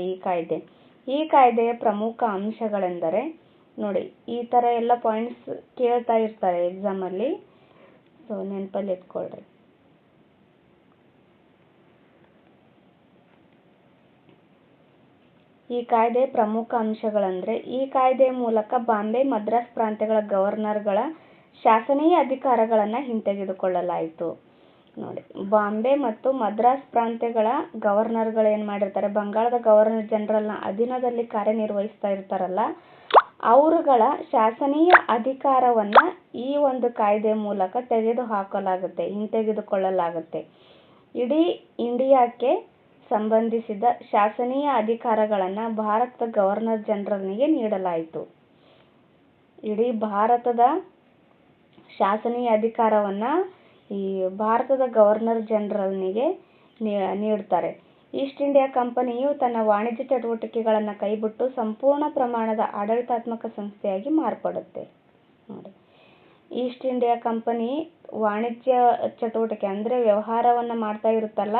ಈ ಕಾಯ್ದೆಯ ಪ್ರಮುಖ ಅಂಶಗಳೆಂದರೆ ನೋಡಿ, ಈ ಥರ ಎಲ್ಲ ಪಾಯಿಂಟ್ಸ್ ಕೇಳ್ತಾ ಇರ್ತಾರೆ ಎಕ್ಸಾಮಲ್ಲಿ, ಸೊ ನೆನಪಲ್ಲಿ ಇಟ್ಕೊಳ್ರಿ. ಈ ಕಾಯ್ದೆ ಪ್ರಮುಖ ಅಂಶಗಳಂದರೆ, ಈ ಕಾಯ್ದೆಯ ಮೂಲಕ ಬಾಂಬೆ ಮದ್ರಾಸ್ ಪ್ರಾಂತ್ಯಗಳ ಗವರ್ನರ್ಗಳ ಶಾಸನೀಯ ಅಧಿಕಾರಗಳನ್ನು ಹಿಂತೆಗೆದುಕೊಳ್ಳಲಾಯಿತು. ನೋಡಿ, ಬಾಂಬೆ ಮತ್ತು ಮದ್ರಾಸ್ ಪ್ರಾಂತ್ಯಗಳ ಗವರ್ನರ್ಗಳು ಏನು ಮಾಡಿರ್ತಾರೆ, ಬಂಗಾಳದ ಗವರ್ನರ್ ಜನರಲ್ನ ಅಧೀನದಲ್ಲಿ ಕಾರ್ಯನಿರ್ವಹಿಸ್ತಾ ಇರ್ತಾರಲ್ಲ, ಅವರುಗಳ ಶಾಸನೀಯ ಅಧಿಕಾರವನ್ನು ಈ ಒಂದು ಕಾಯ್ದೆ ಮೂಲಕ ಹಿಂತೆಗೆದುಕೊಳ್ಳಲಾಗುತ್ತೆ. ಇಡೀ ಇಂಡಿಯಾಕ್ಕೆ ಸಂಬಂಧಿಸಿದ ಶಾಸನೀಯ ಅಧಿಕಾರಗಳನ್ನು ಭಾರತದ ಗವರ್ನರ್ ಜನರಲ್ನಿಗೆ ನೀಡಲಾಯಿತು. ಇಡೀ ಭಾರತದ ಶಾಸನೀಯ ಅಧಿಕಾರವನ್ನು ಈ ಭಾರತದ ಗವರ್ನರ್ ಜನರಲ್ನಿಗೆ ನೀಡ್ತಾರೆ. ಈಸ್ಟ್ ಇಂಡಿಯಾ ಕಂಪನಿಯು ತನ್ನ ವಾಣಿಜ್ಯ ಚಟುವಟಿಕೆಗಳನ್ನು ಕೈಬಿಟ್ಟು ಸಂಪೂರ್ಣ ಪ್ರಮಾಣದ ಆಡಳಿತಾತ್ಮಕ ಸಂಸ್ಥೆಯಾಗಿ ಮಾರ್ಪಡುತ್ತೆ. ನೋಡಿ, ಈಸ್ಟ್ ಇಂಡಿಯಾ ಕಂಪನಿ ವಾಣಿಜ್ಯ ಚಟುವಟಿಕೆ ಅಂದರೆ ವ್ಯವಹಾರವನ್ನು ಮಾಡ್ತಾ ಇರುತ್ತಲ್ಲ,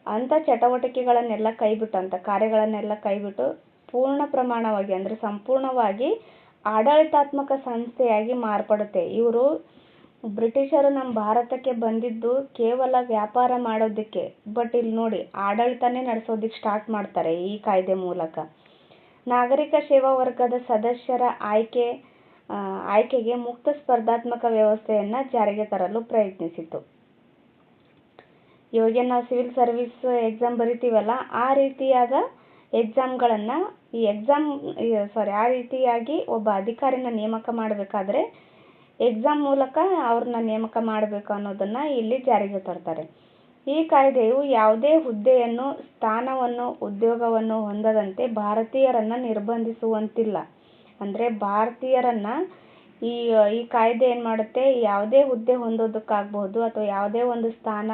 ಅಂಥ ಚಟುವಟಿಕೆಗಳನ್ನೆಲ್ಲ ಕಾರ್ಯಗಳನ್ನೆಲ್ಲ ಕೈಬಿಟ್ಟು ಪೂರ್ಣ ಪ್ರಮಾಣವಾಗಿ ಅಂದರೆ ಸಂಪೂರ್ಣವಾಗಿ ಆಡಳಿತಾತ್ಮಕ ಸಂಸ್ಥೆಯಾಗಿ ಮಾರ್ಪಡುತ್ತೆ. ಇವರು ಬ್ರಿಟಿಷರು ನಮ್ಮ ಭಾರತಕ್ಕೆ ಬಂದಿದ್ದು ಕೇವಲ ವ್ಯಾಪಾರ ಮಾಡೋದಕ್ಕೆ, ಬಟ್ ಇಲ್ಲಿ ನೋಡಿ ಆಡಳಿತನೇ ನಡೆಸೋದಕ್ಕೆ ಸ್ಟಾರ್ಟ್ ಮಾಡ್ತಾರೆ ಈ ಕಾಯ್ದೆ ಮೂಲಕ. ನಾಗರಿಕ ಸೇವಾ ವರ್ಗದ ಸದಸ್ಯರ ಆಯ್ಕೆಗೆ ಮುಕ್ತ ಸ್ಪರ್ಧಾತ್ಮಕ ವ್ಯವಸ್ಥೆಯನ್ನು ಜಾರಿಗೆ ತರಲು ಪ್ರಯತ್ನಿಸಿತು. ಇವಾಗ ನಾವು ಸಿವಿಲ್ ಸರ್ವಿಸ್ ಎಕ್ಸಾಮ್ ಬರಿತೀವಲ್ಲ, ಆ ರೀತಿಯಾದ ಎಕ್ಸಾಮ್ಗಳನ್ನು ಆ ರೀತಿಯಾಗಿ ಒಬ್ಬ ಅಧಿಕಾರಿನ ನೇಮಕ ಮಾಡಬೇಕಾದ್ರೆ ಎಕ್ಸಾಮ್ ಮೂಲಕ ಅವ್ರನ್ನ ನೇಮಕ ಮಾಡಬೇಕು ಅನ್ನೋದನ್ನು ಇಲ್ಲಿ ಜಾರಿಗೆ ತರ್ತಾರೆ. ಈ ಕಾಯ್ದೆಯು ಯಾವುದೇ ಹುದ್ದೆಯನ್ನು, ಸ್ಥಾನವನ್ನು, ಉದ್ಯೋಗವನ್ನು ಹೊಂದದಂತೆ ಭಾರತೀಯರನ್ನು ನಿರ್ಬಂಧಿಸುವಂತಿಲ್ಲ. ಅಂದರೆ ಭಾರತೀಯರನ್ನು ಈ ಕಾಯ್ದೆ ಏನು ಮಾಡುತ್ತೆ, ಯಾವುದೇ ಹುದ್ದೆ ಹೊಂದೋದಕ್ಕಾಗಬಹುದು ಅಥವಾ ಯಾವುದೇ ಒಂದು ಸ್ಥಾನ,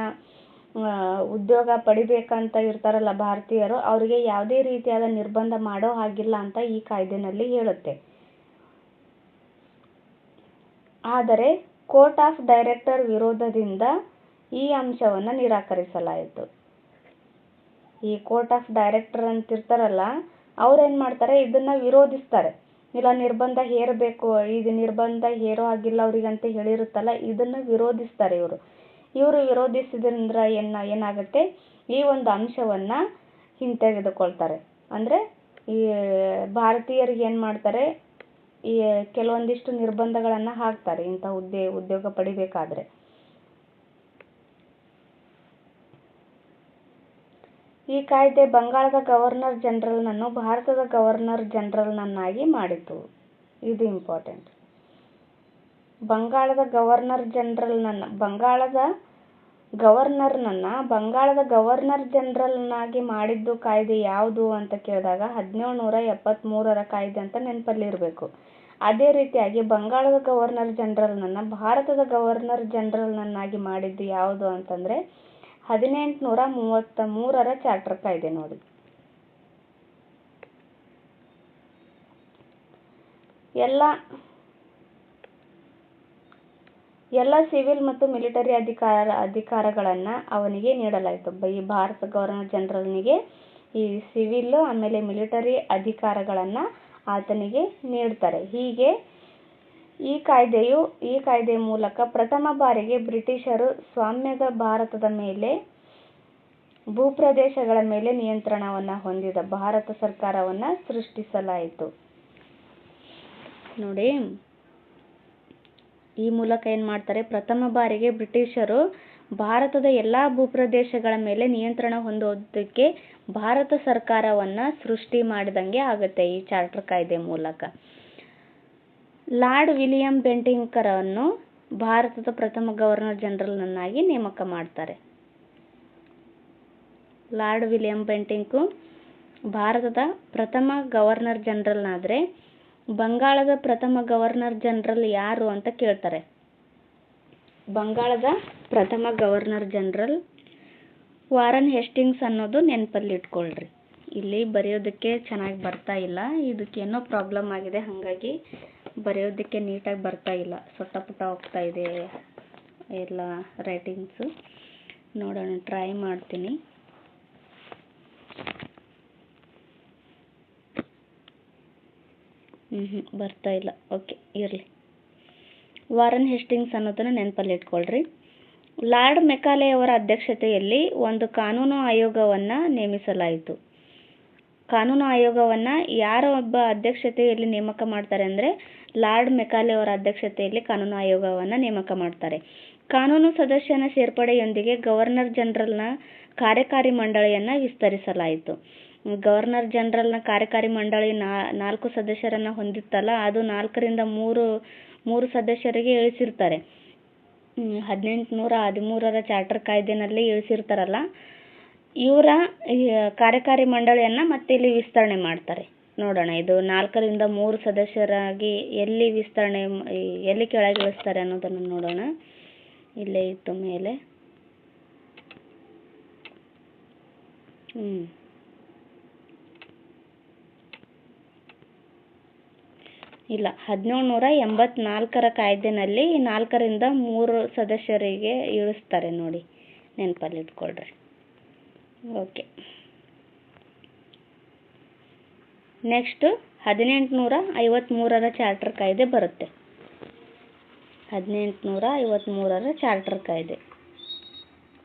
ಉದ್ಯೋಗ ಪಡಿಬೇಕಂತ ಇರ್ತಾರಲ್ಲ ಭಾರತೀಯರು, ಅವರಿಗೆ ಯಾವುದೇ ರೀತಿಯಾದ ನಿರ್ಬಂಧ ಮಾಡೋ ಹಾಗಿಲ್ಲ ಅಂತ ಈ ಕಾಯ್ದೆನಲ್ಲಿ ಹೇಳುತ್ತೆ. ಆದರೆ ಕೋರ್ಟ್ ಆಫ್ ಡೈರೆಕ್ಟರ್ ವಿರೋಧದಿಂದ ಈ ಅಂಶವನ್ನು ನಿರಾಕರಿಸಲಾಯಿತು. ಈ ಕೋರ್ಟ್ ಆಫ್ ಡೈರೆಕ್ಟರ್ ಅಂತಿರ್ತಾರಲ್ಲ, ಅವ್ರೇನು ಮಾಡ್ತಾರೆ, ಇದನ್ನು ವಿರೋಧಿಸ್ತಾರೆ. ಇಲ್ಲ, ನಿರ್ಬಂಧ ಹೇರಬೇಕು, ಇದು ನಿರ್ಬಂಧ ಹೇರೋ ಹಾಗಿಲ್ಲ ಅವರಿಗಂತ ಹೇಳಿರುತ್ತಲ್ಲ, ಇದನ್ನು ವಿರೋಧಿಸ್ತಾರೆ ಇವರು ವಿರೋಧಿಸಿದ್ರಿಂದ ಏನಾಗುತ್ತೆ, ಈ ಒಂದು ಅಂಶವನ್ನು ಹಿಂತೆಗೆದುಕೊಳ್ತಾರೆ. ಅಂದರೆ ಈ ಭಾರತೀಯರಿಗೆ ಏನು ಮಾಡ್ತಾರೆ, ಈ ಕೆಲವೊಂದಿಷ್ಟು ನಿರ್ಬಂಧಗಳನ್ನು ಹಾಕ್ತಾರೆ ಇಂಥ ಉದ್ಯೋಗ ಪಡಿಬೇಕಾದ್ರೆ. ಈ ಕಾಯ್ದೆ ಬಂಗಾಳದ ಗವರ್ನರ್ ಜನರಲ್ನನ್ನು ಭಾರತದ ಗವರ್ನರ್ ಜನರಲ್ನನ್ನಾಗಿ ಮಾಡಿತು. ಇದು ಇಂಪಾರ್ಟೆಂಟ್. ಬಂಗಾಳದ ಗವರ್ನರ್ನನ್ನು ಬಂಗಾಳದ ಗವರ್ನರ್ ಜನರಲ್ನಾಗಿ ಮಾಡಿದ್ದು ಕಾಯ್ದೆ ಯಾವುದು ಅಂತ ಕೇಳಿದಾಗ 1773ರ ಕಾಯ್ದೆ ಅಂತ ನೆನಪಲ್ಲಿರಬೇಕು. ಅದೇ ರೀತಿಯಾಗಿ ಬಂಗಾಳದ ಗವರ್ನರ್ ಜನರಲ್ನನ್ನು ಭಾರತದ ಗವರ್ನರ್ ಜನರಲ್ನನ್ನಾಗಿ ಮಾಡಿದ್ದು ಯಾವುದು ಅಂತಂದರೆ 1833ರ ಚಾರ್ಟರ್ ಕಾಯ್ದೆ. ನೋಡಿ, ಎಲ್ಲ ಸಿವಿಲ್ ಮತ್ತು ಮಿಲಿಟರಿ ಅಧಿಕಾರಗಳನ್ನು ಅವನಿಗೆ ನೀಡಲಾಯಿತು. ಈ ಭಾರತ ಗವರ್ನರ್ ಜನರಲ್ನಿಗೆ ಈ ಸಿವಿಲ್ ಆಮೇಲೆ ಮಿಲಿಟರಿ ಅಧಿಕಾರಗಳನ್ನು ಆತನಿಗೆ ನೀಡ್ತಾರೆ. ಹೀಗೆ ಈ ಕಾಯ್ದೆಯ ಮೂಲಕ ಪ್ರಥಮ ಬಾರಿಗೆ ಬ್ರಿಟಿಷರು ಸ್ವಾಮ್ಯದ ಭಾರತದ ಮೇಲೆ, ಭೂಪ್ರದೇಶಗಳ ಮೇಲೆ ನಿಯಂತ್ರಣವನ್ನು ಹೊಂದಿದ ಭಾರತ ಸರ್ಕಾರವನ್ನು ಸೃಷ್ಟಿಸಲಾಯಿತು. ನೋಡಿ, ಈ ಮೂಲಕ ಏನು ಮಾಡ್ತಾರೆ, ಪ್ರಥಮ ಬಾರಿಗೆ ಬ್ರಿಟಿಷರು ಭಾರತದ ಎಲ್ಲ ಭೂಪ್ರದೇಶಗಳ ಮೇಲೆ ನಿಯಂತ್ರಣ ಹೊಂದೋದಕ್ಕೆ ಭಾರತ ಸರ್ಕಾರವನ್ನು ಸೃಷ್ಟಿ ಮಾಡಿದಂಗೆ ಆಗುತ್ತೆ ಈ ಚಾರ್ಟರ್ ಕಾಯ್ದೆ ಮೂಲಕ. ಲಾರ್ಡ್ ವಿಲಿಯಂ ಬೆಂಟಿಂಕರನ್ನು ಭಾರತದ ಪ್ರಥಮ ಗವರ್ನರ್ ಜನರಲ್ನನ್ನಾಗಿ ನೇಮಕ ಮಾಡ್ತಾರೆ. ಲಾರ್ಡ್ ವಿಲಿಯಂ ಬೆಂಟಿಂಕು ಭಾರತದ ಪ್ರಥಮ ಗವರ್ನರ್ ಜನರಲ್ನಾದರೆ ಬಂಗಾಳದ ಪ್ರಥಮ ಗವರ್ನರ್ ಜನರಲ್ ಯಾರು ಅಂತ ಕೇಳ್ತಾರೆ. ಬಂಗಾಳದ ಪ್ರಥಮ ಗವರ್ನರ್ ಜನರಲ್ ವಾರನ್ ಹೆಸ್ಟಿಂಗ್ಸ್ ಅನ್ನೋದು ನೆನಪಲ್ಲಿ ಇಟ್ಕೊಳ್ರಿ. ಇಲ್ಲಿ ಬರೆಯೋದಕ್ಕೆ ಚೆನ್ನಾಗಿ ಬರ್ತಾ ಇಲ್ಲ, ಇದಕ್ಕೇನೋ ಪ್ರಾಬ್ಲಮ್ ಆಗಿದೆ, ಹಾಗಾಗಿ ಬರೆಯೋದಕ್ಕೆ ನೀಟಾಗಿ ಬರ್ತಾ ಇಲ್ಲ, ಸೊಟ್ಟ ಪುಟ್ಟ ಹೋಗ್ತಾ ಇದೆ ಎಲ್ಲ ರೈಟಿಂಗ್ಸು. ನೋಡೋಣ, ಟ್ರೈ ಮಾಡ್ತೀನಿ. ಬರ್ತಾ ಇಲ್ಲ. ಓಕೆ, ಇರಲಿ. ವಾರನ್ ಹೆಸ್ಟಿಂಗ್ಸ್ ಅನ್ನೋದನ್ನು ನೆನಪಲ್ಲಿ ಇಟ್ಕೊಳ್ರಿ. ಲಾರ್ಡ್ ಮೆಕಾಲೆ ಅವರ ಅಧ್ಯಕ್ಷತೆಯಲ್ಲಿ ಒಂದು ಕಾನೂನು ಆಯೋಗವನ್ನು ನೇಮಿಸಲಾಯಿತು. ಕಾನೂನು ಆಯೋಗವನ್ನು ಯಾರ ಒಬ್ಬ ಅಧ್ಯಕ್ಷತೆಯಲ್ಲಿ ನೇಮಕ ಮಾಡ್ತಾರೆ ಅಂದರೆ ಲಾರ್ಡ್ ಮೆಕಾಲೆ ಅವರ ಅಧ್ಯಕ್ಷತೆಯಲ್ಲಿ ಕಾನೂನು ಆಯೋಗವನ್ನು ನೇಮಕ ಮಾಡ್ತಾರೆ. ಕಾನೂನು ಸದಸ್ಯನ ಸೇರ್ಪಡೆಯೊಂದಿಗೆ ಗವರ್ನರ್ ಜನರಲ್ನ ಕಾರ್ಯಕಾರಿ ಮಂಡಳಿಯನ್ನು ವಿಸ್ತರಿಸಲಾಯಿತು. ಗವರ್ನರ್ ಜನರಲ್ನ ಕಾರ್ಯಕಾರಿ ಮಂಡಳಿ 4 ಸದಸ್ಯರನ್ನು ಹೊಂದಿತ್ತಲ್ಲ, ಅದು 4ರಿಂದ 3 ಸದಸ್ಯರಿಗೆ ಇಳಿಸಿರ್ತಾರೆ. 1813ರ ಚಾರ್ಟರ್ ಕಾಯ್ದೆನಲ್ಲಿ ಇಳಿಸಿರ್ತಾರಲ್ಲ, ಇವರ ಕಾರ್ಯಕಾರಿ ಮಂಡಳಿಯನ್ನು ಮತ್ತೆ ಇಲ್ಲಿ ವಿಸ್ತರಣೆ ಮಾಡ್ತಾರೆ. ನೋಡೋಣ, ಇದು 4ರಿಂದ 3 ಸದಸ್ಯರಾಗಿ ಎಲ್ಲಿ ಕೆಳಗಿಳಿಸ್ತಾರೆ ಅನ್ನೋದನ್ನು ನೋಡೋಣ. ಇಲ್ಲೇ ಇತ್ತು ಮೇಲೆ. ಇಲ್ಲ, 1784ರ ಕಾಯ್ದೆನಲ್ಲಿ 4ರಿಂದ 3 ಸದಸ್ಯರಿಗೆ ಇಳಿಸ್ತಾರೆ ನೋಡಿ, ನೆನಪಲ್ಲಿ ಇಟ್ಕೊಳ್ರಿ. ಓಕೆ, ನೆಕ್ಸ್ಟ್ 1853ರ ಚಾರ್ಟರ್ ಕಾಯ್ದೆ ಬರುತ್ತೆ. 1853ರ ಚಾರ್ಟರ್ ಕಾಯ್ದೆ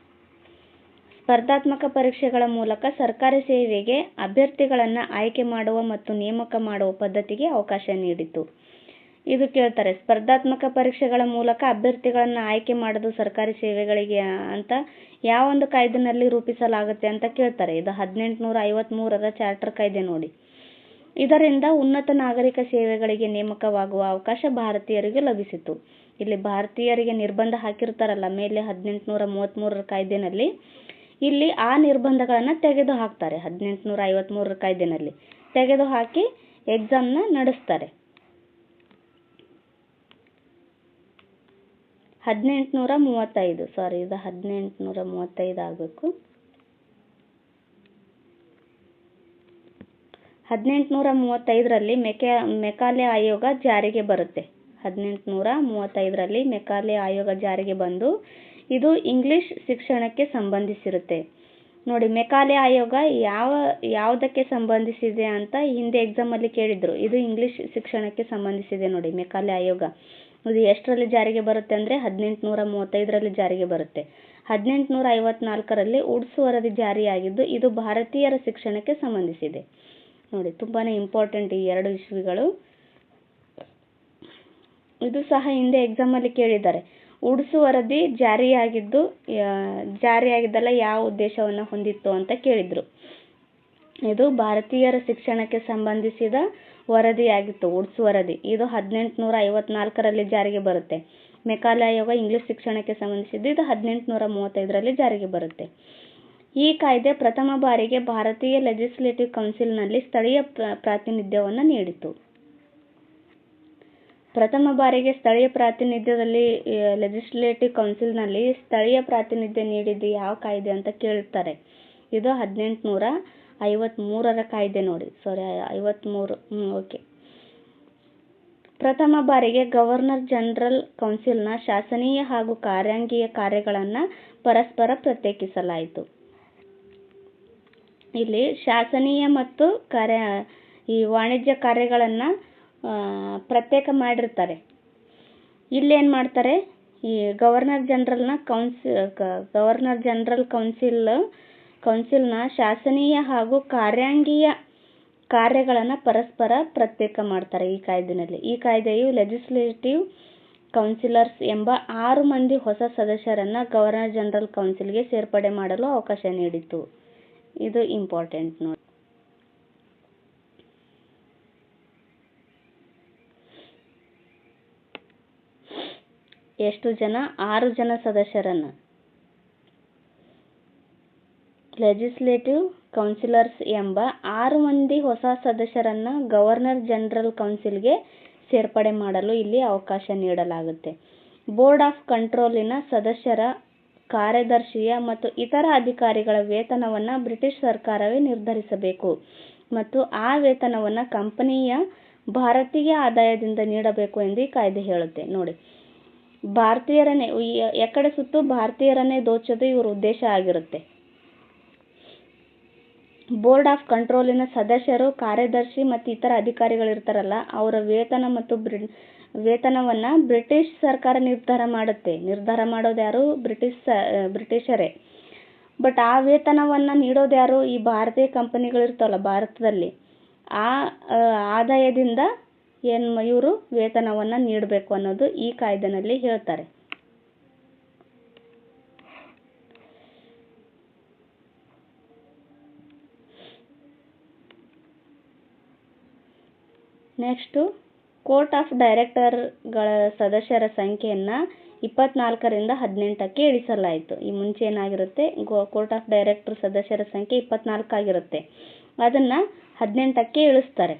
ಸ್ಪರ್ಧಾತ್ಮಕ ಪರೀಕ್ಷೆಗಳ ಮೂಲಕ ಸರ್ಕಾರಿ ಸೇವೆಗೆ ಅಭ್ಯರ್ಥಿಗಳನ್ನು ಆಯ್ಕೆ ಮಾಡುವ ಮತ್ತು ನೇಮಕ ಮಾಡುವ ಪದ್ಧತಿಗೆ ಅವಕಾಶ ನೀಡಿತು. ಇದು ಕೇಳ್ತಾರೆ, ಸ್ಪರ್ಧಾತ್ಮಕ ಪರೀಕ್ಷೆಗಳ ಮೂಲಕ ಅಭ್ಯರ್ಥಿಗಳನ್ನು ಆಯ್ಕೆ ಮಾಡೋದು ಸರ್ಕಾರಿ ಸೇವೆಗಳಿಗೆ ಅಂತ ಯಾವ ಒಂದು ಕಾಯ್ದೆನಲ್ಲಿ ರೂಪಿಸಲಾಗುತ್ತೆ ಅಂತ ಕೇಳ್ತಾರೆ. ಇದು 1853ರ ಚಾರ್ಟರ್ ಕಾಯ್ದೆ ನೋಡಿ. ಇದರಿಂದ ಉನ್ನತ ನಾಗರಿಕ ಸೇವೆಗಳಿಗೆ ನೇಮಕವಾಗುವ ಅವಕಾಶ ಭಾರತೀಯರಿಗೆ ಲಭಿಸಿತು. ಇಲ್ಲಿ ಭಾರತೀಯರಿಗೆ ನಿರ್ಬಂಧ ಹಾಕಿರ್ತಾರಲ್ಲ ಮೇಲೆ 1833ರ ಕಾಯ್ದೆನಲ್ಲಿ, ಇಲ್ಲಿ ಆ ನಿರ್ಬಂಧಗಳನ್ನು ತೆಗೆದು ಹಾಕ್ತಾರೆ. 1853ರ ಕಾಯ್ದೆನಲ್ಲಿ ತೆಗೆದು ಹಾಕಿ ಎಕ್ಸಾಮ್ನ ನಡೆಸ್ತಾರೆ. 1835 ಸಾರಿ, ಇದು 1835 ಆಗಬೇಕು. 1835ರಲ್ಲಿ ಮೆಕಾಲೆ ಆಯೋಗ ಜಾರಿಗೆ ಬರುತ್ತೆ. 1835ರಲ್ಲಿ ಮೆಕಾಲೆ ಆಯೋಗ ಜಾರಿಗೆ ಬಂದು ಇದು ಇಂಗ್ಲಿಷ್ ಶಿಕ್ಷಣಕ್ಕೆ ಸಂಬಂಧಿಸಿರುತ್ತೆ. ನೋಡಿ, ಮೆಕಾಲೆ ಆಯೋಗ ಯಾವುದಕ್ಕೆ ಸಂಬಂಧಿಸಿದೆ ಅಂತ ಹಿಂದೆ ಎಕ್ಸಾಮಲ್ಲಿ ಕೇಳಿದ್ರು. ಇದು ಇಂಗ್ಲಿಷ್ ಶಿಕ್ಷಣಕ್ಕೆ ಸಂಬಂಧಿಸಿದೆ ನೋಡಿ ಮೆಕಾಲೆ ಆಯೋಗ. ಇದು ಎಷ್ಟರಲ್ಲಿ ಜಾರಿಗೆ ಬರುತ್ತೆ ಅಂದರೆ 1835ರಲ್ಲಿ ಜಾರಿಗೆ ಬರುತ್ತೆ. 1854ರಲ್ಲಿ ವುಡ್ಸ್ ವರದಿ ಜಾರಿಯಾಗಿದ್ದು ಇದು ಭಾರತೀಯರ ಶಿಕ್ಷಣಕ್ಕೆ ಸಂಬಂಧಿಸಿದೆ. ನೋಡಿ, ತುಂಬಾ ಇಂಪಾರ್ಟೆಂಟ್ ಈ 2 ಇಶ್ಯೂಗಳು. ಇದು ಸಹ ಹಿಂದೆ ಎಕ್ಸಾಮಲ್ಲಿ ಕೇಳಿದ್ದಾರೆ. ವುಡ್ಸ್ ವರದಿ ಜಾರಿಯಾಗಿದ್ದಲ್ಲ ಯಾವ ಉದ್ದೇಶವನ್ನು ಹೊಂದಿತ್ತು ಅಂತ ಕೇಳಿದ್ರು. ಇದು ಭಾರತೀಯರ ಶಿಕ್ಷಣಕ್ಕೆ ಸಂಬಂಧಿಸಿದ ವರದಿಯಾಗಿತ್ತು, ವುಡ್ಸ್ ವರದಿ. ಇದು 1854ರಲ್ಲಿ ಜಾರಿಗೆ ಬರುತ್ತೆ. ಮೆಕಾಲೆ ಆಯೋಗ ಇಂಗ್ಲಿಷ್ ಶಿಕ್ಷಣಕ್ಕೆ ಸಂಬಂಧಿಸಿದ್ದು, ಇದು 1835ರಲ್ಲಿ ಜಾರಿಗೆ ಬರುತ್ತೆ. ಈ ಕಾಯ್ದೆ ಪ್ರಥಮ ಬಾರಿಗೆ ಭಾರತೀಯ ಲೆಜಿಸ್ಲೇಟಿವ್ ಕೌನ್ಸಿಲ್ನಲ್ಲಿ ಸ್ಥಳೀಯ ಪ್ರಾತಿನಿಧ್ಯವನ್ನು ನೀಡಿತು. ಪ್ರಥಮ ಬಾರಿಗೆ ಸ್ಥಳೀಯ ಪ್ರಾತಿನಿಧ್ಯದಲ್ಲಿ ಲೆಜಿಸ್ಲೇಟಿವ್ ಕೌನ್ಸಿಲ್ನಲ್ಲಿ ಸ್ಥಳೀಯ ಪ್ರಾತಿನಿಧ್ಯ ನೀಡಿದ್ದು ಯಾವ ಕಾಯ್ದೆ ಅಂತ ಕೇಳ್ತಾರೆ. ಇದು 1853ರ ಕಾಯ್ದೆ ನೋಡಿ. ಸಾರಿ, 53. ಓಕೆ. ಪ್ರಥಮ ಬಾರಿಗೆ ಗವರ್ನರ್ ಜನರಲ್ ಕೌನ್ಸಿಲ್ನ ಶಾಸನೀಯ ಹಾಗೂ ಕಾರ್ಯಾಂಗೀಯ ಕಾರ್ಯಗಳನ್ನು ಪರಸ್ಪರ ಪ್ರತ್ಯೇಕಿಸಲಾಯಿತು. ಇಲ್ಲಿ ಶಾಸನೀಯ ಮತ್ತು ಈ ವಾಣಿಜ್ಯ ಕಾರ್ಯಗಳನ್ನು ಪ್ರತ್ಯೇಕ ಮಾಡಿರ್ತಾರೆ. ಇಲ್ಲೇನು ಮಾಡ್ತಾರೆ, ಈ ಗವರ್ನರ್ ಜನರಲ್ ಕೌನ್ಸಿಲ್ನ ಶಾಸನೀಯ ಹಾಗೂ ಕಾರ್ಯಾಂಗೀಯ ಕಾರ್ಯಗಳನ್ನು ಪರಸ್ಪರ ಪ್ರತ್ಯೇಕ ಮಾಡ್ತಾರೆ ಈ ಕಾಯ್ದೆನಲ್ಲಿ. ಈ ಕಾಯ್ದೆಯು ಲೆಜಿಸ್ಲೇಟಿವ್ ಕೌನ್ಸಿಲರ್ಸ್ ಎಂಬ 6 ಮಂದಿ ಹೊಸ ಸದಸ್ಯರನ್ನು ಗವರ್ನರ್ ಜನರಲ್ ಕೌನ್ಸಿಲ್ಗೆ ಸೇರ್ಪಡೆ ಮಾಡಲು ಅವಕಾಶ ನೀಡಿತು. ಇದು ಇಂಪಾರ್ಟೆಂಟ್ ನೋಡಿ. ಎಷ್ಟು ಜನ? 6 ಜನ ಸದಸ್ಯರನ್ನು ಲೆಜಿಸ್ಲೇಟಿವ್ ಕೌನ್ಸಿಲರ್ಸ್ ಎಂಬ 6 ಮಂದಿ ಹೊಸ ಸದಸ್ಯರನ್ನು ಗವರ್ನರ್ ಜನರಲ್ ಕೌನ್ಸಿಲ್ಗೆ ಸೇರ್ಪಡೆ ಮಾಡಲು ಇಲ್ಲಿ ಅವಕಾಶ ನೀಡಲಾಗುತ್ತೆ. ಬೋರ್ಡ್ ಆಫ್ ಕಂಟ್ರೋಲಿನ ಸದಸ್ಯರ ಕಾರ್ಯದರ್ಶಿಯ ಮತ್ತು ಇತರ ಅಧಿಕಾರಿಗಳ ವೇತನವನ್ನು ಬ್ರಿಟಿಷ್ ಸರ್ಕಾರವೇ ನಿರ್ಧರಿಸಬೇಕು ಮತ್ತು ಆ ವೇತನವನ್ನು ಕಂಪನಿಯ ಭಾರತೀಯ ಆದಾಯದಿಂದ ನೀಡಬೇಕು ಎಂದು ಈ ಕಾಯ್ದೆ ಹೇಳುತ್ತೆ. ನೋಡಿ, ಭಾರತೀಯರನ್ನೇ ಎಕಡೆ ಸುತ್ತು ಭಾರತೀಯರನ್ನೇ ದೋಚೋದು ಇವ್ರ ಉದ್ದೇಶ ಆಗಿರುತ್ತೆ. ಬೋರ್ಡ್ ಆಫ್ ಕಂಟ್ರೋಲಿನ ಸದಸ್ಯರು, ಕಾರ್ಯದರ್ಶಿ ಮತ್ತು ಇತರ ಅಧಿಕಾರಿಗಳಿರ್ತಾರಲ್ಲ, ಅವರ ವೇತನ ಮತ್ತು ವೇತನವನ್ನು ಬ್ರಿಟಿಷ್ ಸರ್ಕಾರ ನಿರ್ಧಾರ ಮಾಡೋದು ಯಾರು? ಬ್ರಿಟಿಷರೇ. ಬಟ್ ಆ ವೇತನವನ್ನು ನೀಡೋದು ಯಾರು? ಈ ಭಾರತೀಯ ಕಂಪನಿಗಳಿರ್ತಾವಲ್ಲ ಭಾರತದಲ್ಲಿ, ಆ ಆದಾಯದಿಂದ ಇವರು ವೇತನವನ್ನು ನೀಡಬೇಕು ಅನ್ನೋದು ಈ ಕಾಯ್ದೆನಲ್ಲಿ ಹೇಳ್ತಾರೆ. ನೆಕ್ಸ್ಟು, ಕೋರ್ಟ್ ಆಫ್ ಡೈರೆಕ್ಟರ್ಗಳ ಸದಸ್ಯರ ಸಂಖ್ಯೆಯನ್ನು 24ರಿಂದ 18ಕ್ಕೆ ಇಳಿಸಲಾಯಿತು. ಈ ಮುಂಚೆ ಏನಾಗಿರುತ್ತೆ, ಕೋರ್ಟ್ ಆಫ್ ಡೈರೆಕ್ಟರ್ ಸದಸ್ಯರ ಸಂಖ್ಯೆ 24 ಆಗಿರುತ್ತೆ, ಅದನ್ನು 18ಕ್ಕೆ ಇಳಿಸ್ತಾರೆ.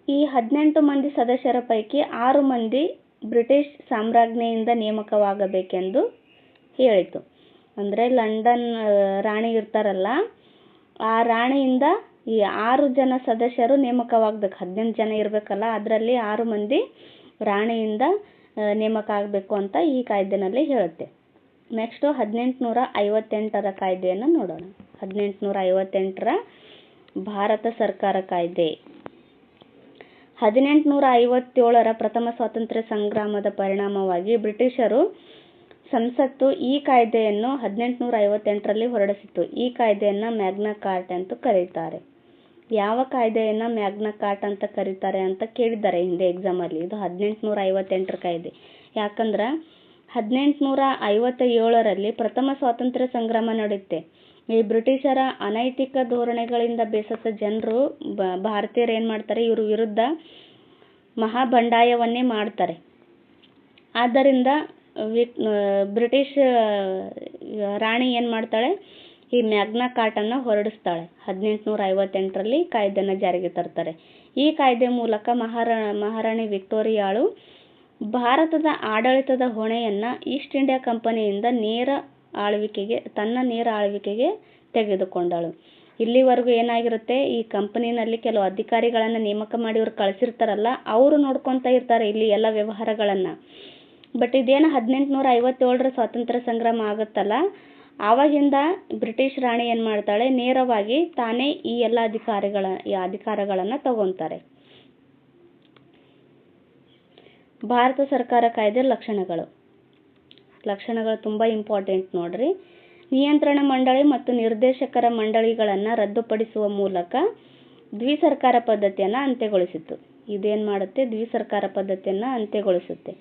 ಈ 18 ಮಂದಿ ಸದಸ್ಯರ ಪೈಕಿ 6 ಮಂದಿ ಬ್ರಿಟಿಷ್ ಸಾಮ್ರಾಜ್ಞಿಯಿಂದ ನೇಮಕವಾಗಬೇಕೆಂದು ಹೇಳಿತು. ಅಂದರೆ ಲಂಡನ್ ರಾಣಿ ಇರ್ತಾರಲ್ಲ, ಆ ರಾಣಿಯಿಂದ ಈ 6 ಜನ ಸದಸ್ಯರು ನೇಮಕವಾಗಬೇಕು. 18 ಜನ ಇರಬೇಕಲ್ಲ, ಅದರಲ್ಲಿ 6 ಮಂದಿ ರಾಣಿಯಿಂದ ನೇಮಕ ಆಗಬೇಕು ಅಂತ ಈ ಕಾಯ್ದೆನಲ್ಲಿ ಹೇಳುತ್ತೆ. ನೆಕ್ಸ್ಟು 1858ರ ಕಾಯ್ದೆಯನ್ನು ನೋಡೋಣ. 1858ರ ಭಾರತ ಸರ್ಕಾರ ಕಾಯ್ದೆ. 1857ರ ಪ್ರಥಮ ಸ್ವಾತಂತ್ರ್ಯ ಸಂಗ್ರಾಮದ ಪರಿಣಾಮವಾಗಿ ಬ್ರಿಟಿಷರು ಸಂಸತ್ತು ಈ ಕಾಯ್ದೆಯನ್ನು 1858ರಲ್ಲಿ ಹೊರಡಿಸಿತು. ಈ ಕಾಯ್ದೆಯನ್ನು ಮ್ಯಾಗ್ನಾ ಕಾರ್ಟ ಅಂತ ಕರೀತಾರೆ. ಯಾವ ಕಾಯ್ದೆಯನ್ನು ಮ್ಯಾಗ್ನಾ ಕಾರ್ಟ ಅಂತ ಕರೀತಾರೆ ಅಂತ ಕೇಳಿದ್ದಾರೆ ಹಿಂದೆ ಎಕ್ಸಾಮಲ್ಲಿ. ಇದು 1858ರ ಕಾಯ್ದೆ. ಯಾಕಂದ್ರೆ 1857ರಲ್ಲಿ ಪ್ರಥಮ ಸ್ವಾತಂತ್ರ್ಯ ಸಂಗ್ರಾಮ ನಡೆಯುತ್ತೆ. ಈ ಬ್ರಿಟಿಷರ ಅನೈತಿಕ ಧೋರಣೆಗಳಿಂದ ಬೇಸತ್ತ ಜನರು, ಭಾರತೀಯರು ಏನು ಮಾಡ್ತಾರೆ, ಇವ್ರ ವಿರುದ್ಧ ಮಹಾಬಂಡಾಯವನ್ನೇ ಮಾಡ್ತಾರೆ. ಆದ್ದರಿಂದ ಬ್ರಿಟಿಷ್ ರಾಣಿ ಏನು ಮಾಡ್ತಾಳೆ, ಈ ಮ್ಯಾಗ್ನಾ ಕಾರ್ಟನ್ನು ಹೊರಡಿಸ್ತಾಳೆ. 1858ರಲ್ಲಿ ಕಾಯ್ದೆನ ಜಾರಿಗೆ ತರ್ತಾರೆ. ಈ ಕಾಯ್ದೆ ಮೂಲಕ ಮಹಾರಾಣಿ ವಿಕ್ಟೋರಿಯಾಳು ಭಾರತದ ಆಡಳಿತದ ಹೊಣೆಯನ್ನು ಈಸ್ಟ್ ಇಂಡಿಯಾ ಕಂಪನಿಯಿಂದ ತನ್ನ ನೇರ ಆಳ್ವಿಕೆಗೆ ತೆಗೆದುಕೊಂಡಳು. ಇಲ್ಲಿವರೆಗೂ ಏನಾಗಿರುತ್ತೆ, ಈ ಕಂಪನಿನಲ್ಲಿ ಕೆಲವು ಅಧಿಕಾರಿಗಳನ್ನು ನೇಮಕ ಮಾಡಿ ಇವ್ರು ಕಳಿಸಿರ್ತಾರಲ್ಲ, ಅವರು ನೋಡ್ಕೊತಾ ಇರ್ತಾರೆ ಇಲ್ಲಿ ಎಲ್ಲ ವ್ಯವಹಾರಗಳನ್ನು. ಬಟ್ ಇದೇನು 1857ರ ಸ್ವಾತಂತ್ರ್ಯ ಸಂಗ್ರಾಮ ಆಗುತ್ತಲ್ಲ, ಆವಾಗಿಂದ ಬ್ರಿಟಿಷ್ ರಾಣಿ ಏನು ಮಾಡ್ತಾಳೆ, ನೇರವಾಗಿ ತಾನೇ ಈ ಎಲ್ಲ ಅಧಿಕಾರಗಳನ್ನು ತಗೊತಾರೆ. ಭಾರತ ಸರ್ಕಾರ ಕಾಯ್ದೆ ಲಕ್ಷಣಗಳು ತುಂಬ ಇಂಪಾರ್ಟೆಂಟ್ ನೋಡ್ರಿ. ನಿಯಂತ್ರಣ ಮಂಡಳಿ ಮತ್ತು ನಿರ್ದೇಶಕರ ಮಂಡಳಿಗಳನ್ನು ರದ್ದುಪಡಿಸುವ ಮೂಲಕ ದ್ವಿಸರ್ಕಾರ ಪದ್ಧತಿಯನ್ನು ಅಂತ್ಯಗೊಳಿಸಿತು. ಇದೇನು ಮಾಡುತ್ತೆ, ದ್ವಿಸರ್ಕಾರ ಪದ್ಧತಿಯನ್ನು ಅಂತ್ಯಗೊಳಿಸುತ್ತೆ.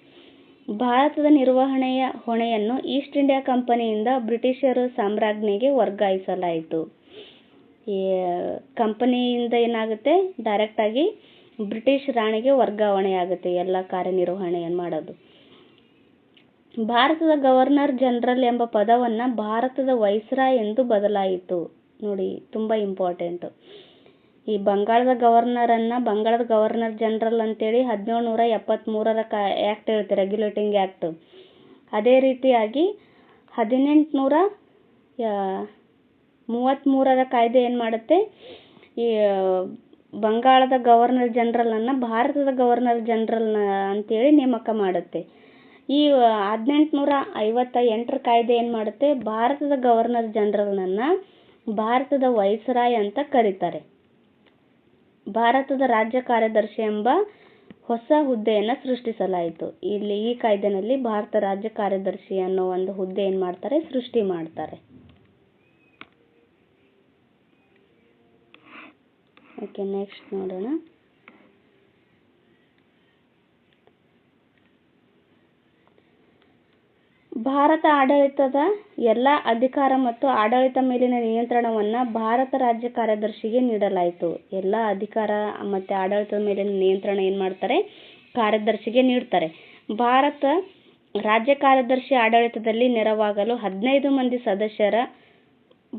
ಭಾರತದ ನಿರ್ವಹಣೆಯ ಹೊಣೆಯನ್ನು ಈಸ್ಟ್ ಇಂಡಿಯಾ ಕಂಪನಿಯಿಂದ ಬ್ರಿಟಿಷರು ಸಾಮ್ರಾಜ್ಞಿಗೆ ವರ್ಗಾಯಿಸಲಾಯಿತು. ಈ ಕಂಪನಿಯಿಂದ ಏನಾಗುತ್ತೆ, ಡೈರೆಕ್ಟಾಗಿ ಬ್ರಿಟಿಷ್ ರಾಣಿಗೆ ವರ್ಗಾವಣೆ ಆಗುತ್ತೆ ಎಲ್ಲ ಕಾರ್ಯನಿರ್ವಹಣೆಯನ್ನು ಮಾಡೋದು. ಭಾರತದ ಗವರ್ನರ್ ಜನರಲ್ ಎಂಬ ಪದವನ್ನು ಭಾರತದ ವೈಸ್ರಾಯ್ ಎಂದು ಬದಲಾಯಿತು. ನೋಡಿ, ತುಂಬ ಇಂಪಾರ್ಟೆಂಟು. ಈ ಬಂಗಾಳದ ಗವರ್ನರ್ ಜನರಲ್ ಅಂತೇಳಿ 1773ರ ಆ್ಯಕ್ಟ್ ಇರುತ್ತೆ, ರೆಗ್ಯುಲೇಟಿಂಗ್ ಆ್ಯಕ್ಟ್. ಅದೇ ರೀತಿಯಾಗಿ 1833ರ ಕಾಯ್ದೆ ಏನು ಮಾಡುತ್ತೆ, ಈ ಬಂಗಾಳದ ಗವರ್ನರ್ ಜನರಲನ್ನು ಭಾರತದ ಗವರ್ನರ್ ಜನರಲ್ ಅಂತೇಳಿ ನೇಮಕ ಮಾಡುತ್ತೆ. ಈ 1858ರ ಕಾಯ್ದೆ ಏನು ಮಾಡುತ್ತೆ, ಭಾರತದ ಗವರ್ನರ್ ಜನರಲ್ನನ್ನು ಭಾರತದ ವೈಸ್ರಾಯ್ ಅಂತ ಕರೀತಾರೆ. ಭಾರತದ ರಾಜ್ಯ ಕಾರ್ಯದರ್ಶಿ ಎಂಬ ಹೊಸ ಹುದ್ದೆಯನ್ನು ಸೃಷ್ಟಿಸಲಾಯಿತು. ಇಲ್ಲಿ ಈ ಕಾಯ್ದೆನಲ್ಲಿ ಭಾರತ ರಾಜ್ಯ ಕಾರ್ಯದರ್ಶಿ ಅನ್ನೋ ಒಂದು ಹುದ್ದೆ ಏನು ಮಾಡ್ತಾರೆ, ಸೃಷ್ಟಿ ಮಾಡ್ತಾರೆ. ಓಕೆ, ನೆಕ್ಸ್ಟ್ ನೋಡೋಣ. ಭಾರತ ಆಡಳಿತದ ಎಲ್ಲ ಅಧಿಕಾರ ಮತ್ತು ಆಡಳಿತ ಮೇಲಿನ ನಿಯಂತ್ರಣವನ್ನು ಭಾರತ ರಾಜ್ಯ ಕಾರ್ಯದರ್ಶಿಗೆ ನೀಡಲಾಯಿತು. ಎಲ್ಲ ಅಧಿಕಾರ ಮತ್ತು ಆಡಳಿತದ ಮೇಲಿನ ನಿಯಂತ್ರಣ ಏನು ಮಾಡ್ತಾರೆ, ಕಾರ್ಯದರ್ಶಿಗೆ ನೀಡ್ತಾರೆ. ಭಾರತ ರಾಜ್ಯ ಕಾರ್ಯದರ್ಶಿ ಆಡಳಿತದಲ್ಲಿ ನೆರವಾಗಲು 15 ಮಂದಿ ಸದಸ್ಯರ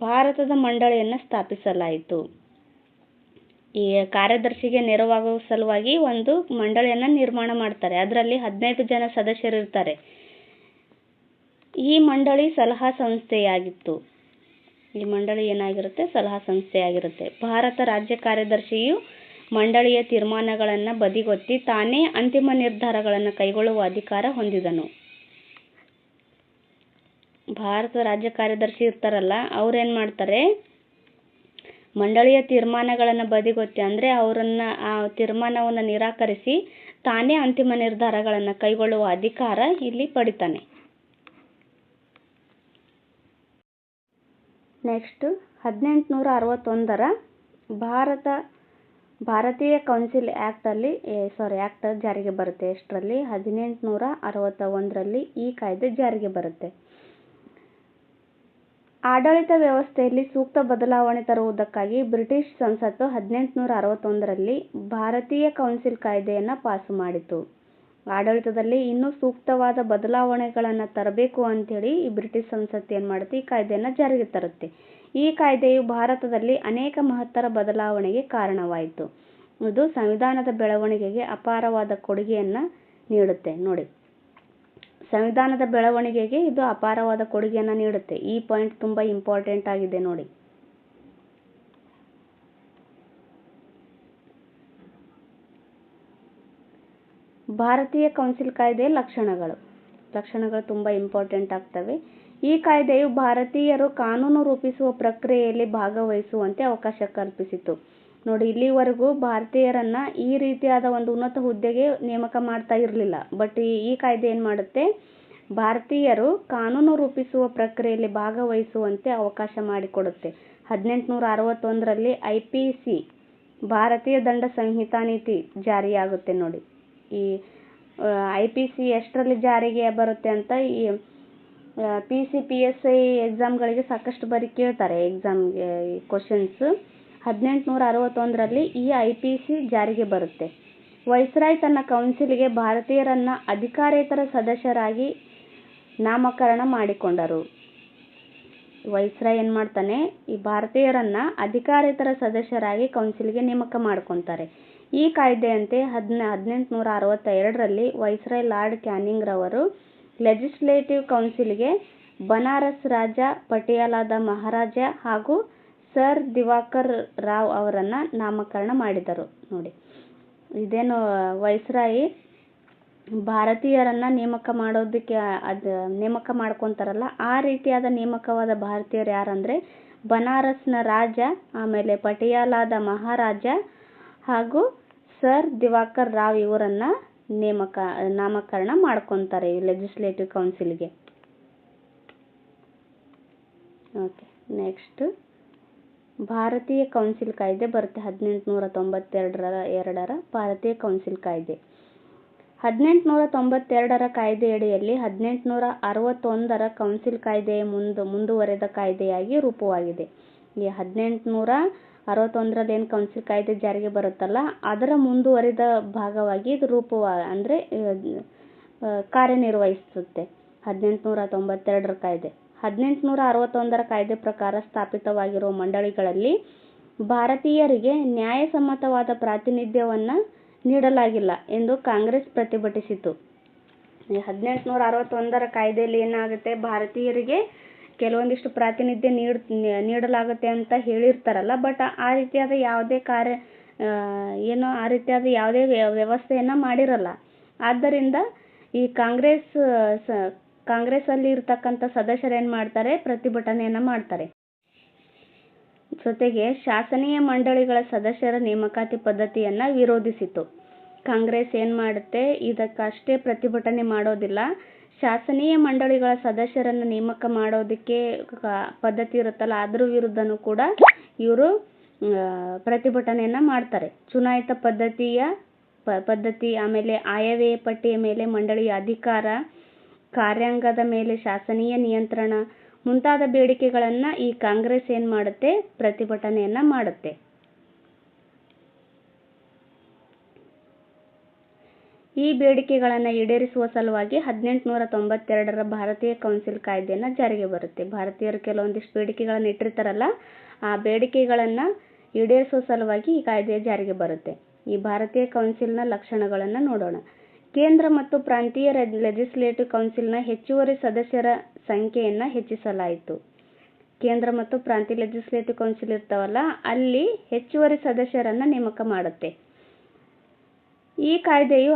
ಭಾರತದ ಮಂಡಳಿಯನ್ನು ಸ್ಥಾಪಿಸಲಾಯಿತು. ಈ ಕಾರ್ಯದರ್ಶಿಗೆ ನೆರವಾಗುವ ಸಲುವಾಗಿ ಒಂದು ಮಂಡಳಿಯನ್ನು ನಿರ್ಮಾಣ ಮಾಡ್ತಾರೆ. ಅದರಲ್ಲಿ 15 ಜನ ಸದಸ್ಯರು ಇರ್ತಾರೆ. ಈ ಮಂಡಳಿ ಸಲಹಾ ಸಂಸ್ಥೆಯಾಗಿತ್ತು. ಈ ಮಂಡಳಿ ಏನಾಗಿರುತ್ತೆ? ಸಲಹಾ ಸಂಸ್ಥೆಯಾಗಿರುತ್ತೆ. ಭಾರತ ರಾಜ್ಯ ಕಾರ್ಯದರ್ಶಿಯು ಮಂಡಳಿಯ ತೀರ್ಮಾನಗಳನ್ನು ಬದಿಗೊತ್ತಿ ತಾನೇ ಅಂತಿಮ ನಿರ್ಧಾರಗಳನ್ನು ಕೈಗೊಳ್ಳುವ ಅಧಿಕಾರ ಹೊಂದಿದನು. ಭಾರತ ರಾಜ್ಯ ಕಾರ್ಯದರ್ಶಿ ಇರ್ತಾರಲ್ಲ, ಅವ್ರೇನು ಮಾಡ್ತಾರೆ? ಮಂಡಳಿಯ ತೀರ್ಮಾನಗಳನ್ನು ಬದಿಗೊತ್ತಿ, ಅಂದರೆ ಆ ತೀರ್ಮಾನವನ್ನು ನಿರಾಕರಿಸಿ ತಾನೇ ಅಂತಿಮ ನಿರ್ಧಾರಗಳನ್ನು ಕೈಗೊಳ್ಳುವ ಅಧಿಕಾರ ಇಲ್ಲಿ ಪಡಿತಾನೆ. ನೆಕ್ಸ್ಟ್ 1861ರ ಭಾರತೀಯ ಕೌನ್ಸಿಲ್ ಆ್ಯಕ್ಟ್ ಜಾರಿಗೆ ಬರುತ್ತೆ. ಎಷ್ಟರಲ್ಲಿ? 1861ರಲ್ಲಿ ಈ ಕಾಯ್ದೆ ಜಾರಿಗೆ ಬರುತ್ತೆ. ಆಡಳಿತ ವ್ಯವಸ್ಥೆಯಲ್ಲಿ ಸೂಕ್ತ ಬದಲಾವಣೆ ತರುವುದಕ್ಕಾಗಿ ಬ್ರಿಟಿಷ್ ಸಂಸತ್ತು 1861ರಲ್ಲಿ ಭಾರತೀಯ ಕೌನ್ಸಿಲ್ ಕಾಯ್ದೆಯನ್ನು ಪಾಸು ಮಾಡಿತು. ಆಡಳಿತದಲ್ಲಿ ಇನ್ನೂ ಸೂಕ್ತವಾದ ಬದಲಾವಣೆಗಳನ್ನು ತರಬೇಕು ಅಂಥೇಳಿ ಈ ಬ್ರಿಟಿಷ್ ಸಂಸತ್ತು ಏನು ಮಾಡುತ್ತೆ? ಈ ಕಾಯ್ದೆಯನ್ನು ಜಾರಿಗೆ ತರುತ್ತೆ. ಈ ಕಾಯ್ದೆಯು ಭಾರತದಲ್ಲಿ ಅನೇಕ ಮಹತ್ತರ ಬದಲಾವಣೆಗೆ ಕಾರಣವಾಯಿತು. ಇದು ಸಂವಿಧಾನದ ಬೆಳವಣಿಗೆಗೆ ಅಪಾರವಾದ ಕೊಡುಗೆಯನ್ನು ನೀಡುತ್ತೆ. ನೋಡಿ, ಸಂವಿಧಾನದ ಬೆಳವಣಿಗೆಗೆ ಇದು ಅಪಾರವಾದ ಕೊಡುಗೆಯನ್ನು ನೀಡುತ್ತೆ. ಈ ಪಾಯಿಂಟ್ ತುಂಬ ಇಂಪಾರ್ಟೆಂಟ್ ಆಗಿದೆ ನೋಡಿ. ಭಾರತೀಯ ಕೌನ್ಸಿಲ್ ಕಾಯ್ದೆಯ ಲಕ್ಷಣಗಳು ತುಂಬ ಇಂಪಾರ್ಟೆಂಟ್ ಆಗ್ತವೆ. ಈ ಕಾಯ್ದೆಯು ಭಾರತೀಯರು ಕಾನೂನು ರೂಪಿಸುವ ಪ್ರಕ್ರಿಯೆಯಲ್ಲಿ ಭಾಗವಹಿಸುವಂತೆ ಅವಕಾಶ ಕಲ್ಪಿಸಿತು. ನೋಡಿ, ಇಲ್ಲಿವರೆಗೂ ಭಾರತೀಯರನ್ನ ಈ ರೀತಿಯಾದ ಒಂದು ಉನ್ನತ ಹುದ್ದೆಗೆ ನೇಮಕ ಮಾಡ್ತಾ ಇರಲಿಲ್ಲ. ಬಟ್ ಈ ಕಾಯ್ದೆ ಏನು ಮಾಡುತ್ತೆ? ಭಾರತೀಯರು ಕಾನೂನು ರೂಪಿಸುವ ಪ್ರಕ್ರಿಯೆಯಲ್ಲಿ ಭಾಗವಹಿಸುವಂತೆ ಅವಕಾಶ ಮಾಡಿಕೊಡುತ್ತೆ. 1861ರಲ್ಲಿ IPC ಭಾರತೀಯ ದಂಡ ಸಂಹಿತಾ ನೀತಿ ಜಾರಿಯಾಗುತ್ತೆ. ನೋಡಿ, ಈ IPC ಎಷ್ಟರಲ್ಲಿ ಜಾರಿಗೆ ಬರುತ್ತೆ ಅಂತ ಈ PCPSI ಎಕ್ಸಾಮ್ಗಳಿಗೆ ಸಾಕಷ್ಟು ಬಾರಿ ಕೇಳ್ತಾರೆ. ಎಕ್ಸಾಮ್ಗೆ ಕ್ವಶನ್ಸ್. 1861ರಲ್ಲಿ ಈ IPC ಜಾರಿಗೆ ಬರುತ್ತೆ. ವೈಸ್ರಾಯ್ ತನ್ನ ಕೌನ್ಸಿಲ್ಗೆ ಭಾರತೀಯರನ್ನ ಅಧಿಕಾರೇತರ ಸದಸ್ಯರಾಗಿ ನಾಮಕರಣ ಮಾಡಿಕೊಂಡರು. ವೈಸ್ರಾಯ್ ಏನು ಮಾಡ್ತಾನೆ? ಈ ಭಾರತೀಯರನ್ನ ಅಧಿಕಾರೇತರ ಸದಸ್ಯರಾಗಿ ಕೌನ್ಸಿಲ್ಗೆ ನೇಮಕ ಮಾಡ್ಕೊತಾರೆ. ಈ ಕಾಯ್ದೆಯಂತೆ 1862ರಲ್ಲಿ ವೈಸ್ರಾಯ್ ಲಾರ್ಡ್ ಕ್ಯಾನಿಂಗ್ ರವರು ಲೆಜಿಸ್ಲೇಟಿವ್ ಕೌನ್ಸಿಲ್ಗೆ ಬನಾರಸ್ ರಾಜ, ಪಟಿಯಾಲಾದ ಮಹಾರಾಜ ಹಾಗೂ ಸರ್ ದಿವಾಕರ್ ರಾವ್ ಅವರನ್ನ ನಾಮಕರಣ ಮಾಡಿದರು. ನೋಡಿ, ಇದೇನು ವೈಸ್ರಾಯ್ ಭಾರತೀಯರನ್ನ ನೇಮಕ ಮಾಡೋದಕ್ಕೆ ನೇಮಕ ಮಾಡ್ಕೊತಾರಲ್ಲ, ಆ ರೀತಿಯಾದ ನೇಮಕವಾದ ಭಾರತೀಯರು ಯಾರಂದ್ರೆ ಬನಾರಸ್ನ ರಾಜ, ಆಮೇಲೆ ಪಟಿಯಾಲಾದ ಮಹಾರಾಜ ಹಾಗೂ ಸರ್ ದಿವಾಕರ್ ರಾವ್ ಇವರನ್ನ ನಾಮಕರಣ ಮಾಡ್ಕೊತಾರೆ ಈ ಲೆಜಿಸ್ಲೇಟಿವ್ ಕೌನ್ಸಿಲ್ಗೆ. ಓಕೆ, ನೆಕ್ಸ್ಟ್ ಭಾರತೀಯ ಕೌನ್ಸಿಲ್ ಕಾಯ್ದೆ ಬರುತ್ತೆ. 1892ರ ಭಾರತೀಯ ಕೌನ್ಸಿಲ್ ಕಾಯ್ದೆ. 1892ರ ಕಾಯ್ದೆಯಡಿಯಲ್ಲಿ 1861ರ ಕೌನ್ಸಿಲ್ ಕಾಯ್ದೆಯ ಮುಂದುವರೆದ ಕಾಯ್ದೆಯಾಗಿ ರೂಪವಾಗಿದೆ. ಈ 1861ರಲ್ಲಿ ಏನು ಕೌನ್ಸಿಲ್ ಕಾಯ್ದೆ ಜಾರಿಗೆ ಬರುತ್ತಲ್ಲ, ಅದರ ಮುಂದುವರಿದ ಭಾಗವಾಗಿ ಇದು ಅಂದರೆ ಕಾರ್ಯನಿರ್ವಹಿಸುತ್ತೆ 1892ರ ಕಾಯ್ದೆ. 1861ರ ಕಾಯ್ದೆ ಪ್ರಕಾರ ಸ್ಥಾಪಿತವಾಗಿರುವ ಮಂಡಳಿಗಳಲ್ಲಿ ಭಾರತೀಯರಿಗೆ ನ್ಯಾಯಸಮ್ಮತವಾದ ಪ್ರಾತಿನಿಧ್ಯವನ್ನು ನೀಡಲಾಗಿಲ್ಲ ಎಂದು ಕಾಂಗ್ರೆಸ್ ಪ್ರತಿಭಟಿಸಿತು. 1861ರ ಕಾಯ್ದೆಯಲ್ಲಿ ಏನಾಗುತ್ತೆ? ಭಾರತೀಯರಿಗೆ ಕೆಲವೊಂದಿಷ್ಟು ಪ್ರಾತಿನಿಧ್ಯ ನೀಡಲಾಗುತ್ತೆ ಅಂತ ಹೇಳಿರ್ತಾರಲ್ಲ, ಬಟ್ ಆ ರೀತಿಯಾದ ಯಾವುದೇ ಯಾವುದೇ ವ್ಯವಸ್ಥೆಯನ್ನು ಮಾಡಿರಲ್ಲ. ಆದ್ದರಿಂದ ಈ ಕಾಂಗ್ರೆಸ್ ಅಲ್ಲಿ ಇರ್ತಕ್ಕಂಥ ಸದಸ್ಯರು ಏನು ಮಾಡ್ತಾರೆ? ಪ್ರತಿಭಟನೆಯನ್ನು ಮಾಡ್ತಾರೆ. ಜೊತೆಗೆ ಶಾಸನೀಯ ಮಂಡಳಿಗಳ ಸದಸ್ಯರ ನೇಮಕಾತಿ ಪದ್ಧತಿಯನ್ನು ವಿರೋಧಿಸಿತು. ಕಾಂಗ್ರೆಸ್ ಏನು ಮಾಡುತ್ತೆ? ಇದಕ್ಕಷ್ಟೇ ಪ್ರತಿಭಟನೆ ಮಾಡೋದಿಲ್ಲ, ಶಾಸನೀಯ ಮಂಡಳಿಗಳ ಸದಸ್ಯರನ್ನು ನೇಮಕ ಮಾಡೋದಕ್ಕೆ ಪದ್ಧತಿ ಇರುತ್ತಲ್ಲ, ಅದ್ರ ವಿರುದ್ಧನೂ ಕೂಡ ಇವರು ಪ್ರತಿಭಟನೆಯನ್ನು ಮಾಡ್ತಾರೆ. ಚುನಾಯಿತ ಪದ್ಧತಿ, ಆಮೇಲೆ ಆಯವ್ಯಯ ಪಟ್ಟಿಯ ಮೇಲೆ ಮಂಡಳಿಯ ಅಧಿಕಾರ, ಕಾರ್ಯಾಂಗದ ಮೇಲೆ ಶಾಸನೀಯ ನಿಯಂತ್ರಣ ಮುಂತಾದ ಬೇಡಿಕೆಗಳನ್ನು ಈ ಕಾಂಗ್ರೆಸ್ ಏನು ಮಾಡುತ್ತೆ? ಪ್ರತಿಭಟನೆಯನ್ನು ಮಾಡುತ್ತೆ. ಈ ಬೇಡಿಕೆಗಳನ್ನು ಈಡೇರಿಸುವ ಸಲುವಾಗಿ 1892ರ ಭಾರತೀಯ ಕೌನ್ಸಿಲ್ ಕಾಯ್ದೆಯನ್ನು ಜಾರಿಗೆ ಬರುತ್ತೆ. ಭಾರತೀಯರು ಕೆಲವೊಂದಿಷ್ಟು ಬೇಡಿಕೆಗಳನ್ನು ಇಟ್ಟಿರ್ತಾರಲ್ಲ, ಆ ಬೇಡಿಕೆಗಳನ್ನು ಈಡೇರಿಸುವ ಸಲುವಾಗಿ ಈ ಕಾಯ್ದೆ ಜಾರಿಗೆ ಬರುತ್ತೆ. ಈ ಭಾರತೀಯ ಕೌನ್ಸಿಲ್ನ ಲಕ್ಷಣಗಳನ್ನು ನೋಡೋಣ. ಕೇಂದ್ರ ಮತ್ತು ಪ್ರಾಂತೀಯ ಲೆಜಿಸ್ಲೇಟಿವ್ ಕೌನ್ಸಿಲ್ನ ಹೆಚ್ಚುವರಿ ಸದಸ್ಯರ ಸಂಖ್ಯೆಯನ್ನು ಹೆಚ್ಚಿಸಲಾಯಿತು. ಕೇಂದ್ರ ಮತ್ತು ಪ್ರಾಂತೀಯ ಲೆಜಿಸ್ಲೇಟಿವ್ ಕೌನ್ಸಿಲ್ ಇರ್ತಾವಲ್ಲ, ಅಲ್ಲಿ ಹೆಚ್ಚುವರಿ ಸದಸ್ಯರನ್ನು ನೇಮಕ ಮಾಡುತ್ತೆ. ಈ ಕಾಯ್ದೆಯು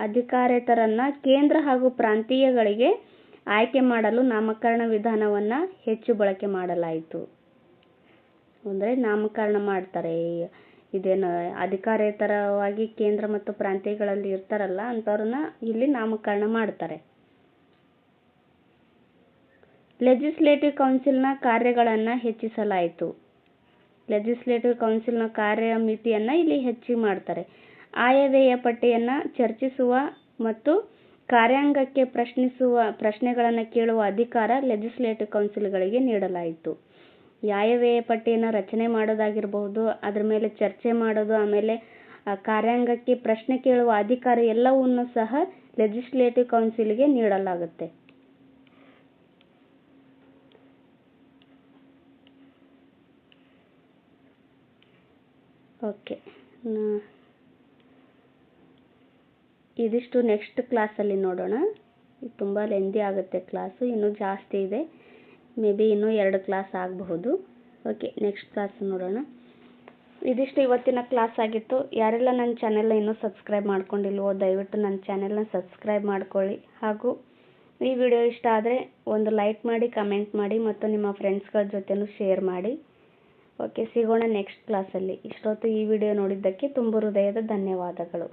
ಅಧಿಕಾರೇತರನ್ನ ಕೇಂದ್ರ ಹಾಗೂ ಪ್ರಾಂತೀಯಗಳಿಗೆ ಆಯ್ಕೆ ಮಾಡಲು ನಾಮಕರಣ ವಿಧಾನವನ್ನು ಹೆಚ್ಚು ಬಳಕೆ ಮಾಡಲಾಯಿತು. ಅಂದರೆ ನಾಮಕರಣ ಮಾಡ್ತಾರೆ. ಇದೇನು ಅಧಿಕಾರೇತರವಾಗಿ ಕೇಂದ್ರ ಮತ್ತು ಪ್ರಾಂತ್ಯಗಳಲ್ಲಿ ಇರ್ತಾರಲ್ಲ ಅಂಥವ್ರನ್ನ ಇಲ್ಲಿ ನಾಮಕರಣ ಮಾಡ್ತಾರೆ. ಲೆಜಿಸ್ಲೇಟಿವ್ ಕೌನ್ಸಿಲ್ನ ಕಾರ್ಯಗಳನ್ನು ಹೆಚ್ಚಿಸಲಾಯಿತು. ಲೆಜಿಸ್ಲೇಟಿವ್ ಕೌನ್ಸಿಲ್ನ ಕಾರ್ಯಮಿತಿಯನ್ನು ಇಲ್ಲಿ ಹೆಚ್ಚಿಗೆ ಮಾಡ್ತಾರೆ. ಆಯವ್ಯಯ ಪಟ್ಟಿಯನ್ನು ಚರ್ಚಿಸುವ ಮತ್ತು ಕಾರ್ಯಾಂಗಕ್ಕೆ ಪ್ರಶ್ನೆಗಳನ್ನು ಕೇಳುವ ಅಧಿಕಾರ ಲೆಜಿಸ್ಲೇಟಿವ್ ಕೌನ್ಸಿಲ್ಗಳಿಗೆ ನೀಡಲಾಯಿತು. ಈ ಆಯವ್ಯಯ ಪಟ್ಟಿಯನ್ನು ರಚನೆ ಮಾಡೋದಾಗಿರಬಹುದು, ಅದ್ರ ಮೇಲೆ ಚರ್ಚೆ ಮಾಡೋದು, ಆಮೇಲೆ ಕಾರ್ಯಾಂಗಕ್ಕೆ ಪ್ರಶ್ನೆ ಕೇಳುವ ಅಧಿಕಾರ ಎಲ್ಲವನ್ನೂ ಸಹ ಲೆಜಿಸ್ಲೇಟಿವ್ ಕೌನ್ಸಿಲ್ಗೆ ನೀಡಲಾಗುತ್ತೆ. ಓಕೆ, ಇದಿಷ್ಟು ನೆಕ್ಸ್ಟ್ ಕ್ಲಾಸಲ್ಲಿ ನೋಡೋಣ. ತುಂಬ ಲೆಂದಿ ಆಗುತ್ತೆ ಕ್ಲಾಸು, ಇನ್ನೂ ಜಾಸ್ತಿ ಇದೆ. ಮೇ ಬಿ ಇನ್ನೂ 2 ಕ್ಲಾಸ್ ಆಗಬಹುದು. ಓಕೆ, ನೆಕ್ಸ್ಟ್ ಕ್ಲಾಸ್ ನೋಡೋಣ. ಇದಿಷ್ಟು ಇವತ್ತಿನ ಕ್ಲಾಸ್ ಆಗಿತ್ತು. ಯಾರೆಲ್ಲ ನನ್ನ ಚಾನೆಲ್ನ ಇನ್ನೂ ಸಬ್ಸ್ಕ್ರೈಬ್ ಮಾಡ್ಕೊಂಡಿಲ್ವೋ ದಯವಿಟ್ಟು ನನ್ನ ಚಾನೆಲ್ನ ಸಬ್ಸ್ಕ್ರೈಬ್ ಮಾಡ್ಕೊಳ್ಳಿ. ಹಾಗೂ ಈ ವಿಡಿಯೋ ಇಷ್ಟ ಆದರೆ ಒಂದು ಲೈಕ್ ಮಾಡಿ, ಕಮೆಂಟ್ ಮಾಡಿ ಮತ್ತು ನಿಮ್ಮ ಫ್ರೆಂಡ್ಸ್ಗಳ ಜೊತೆನೂ ಶೇರ್ ಮಾಡಿ. ಓಕೆ, ಸಿಗೋಣ ನೆಕ್ಸ್ಟ್ ಕ್ಲಾಸಲ್ಲಿ. ಇಷ್ಟೊತ್ತು ಈ ವಿಡಿಯೋ ನೋಡಿದ್ದಕ್ಕೆ ತುಂಬ ಹೃದಯದ ಧನ್ಯವಾದಗಳು.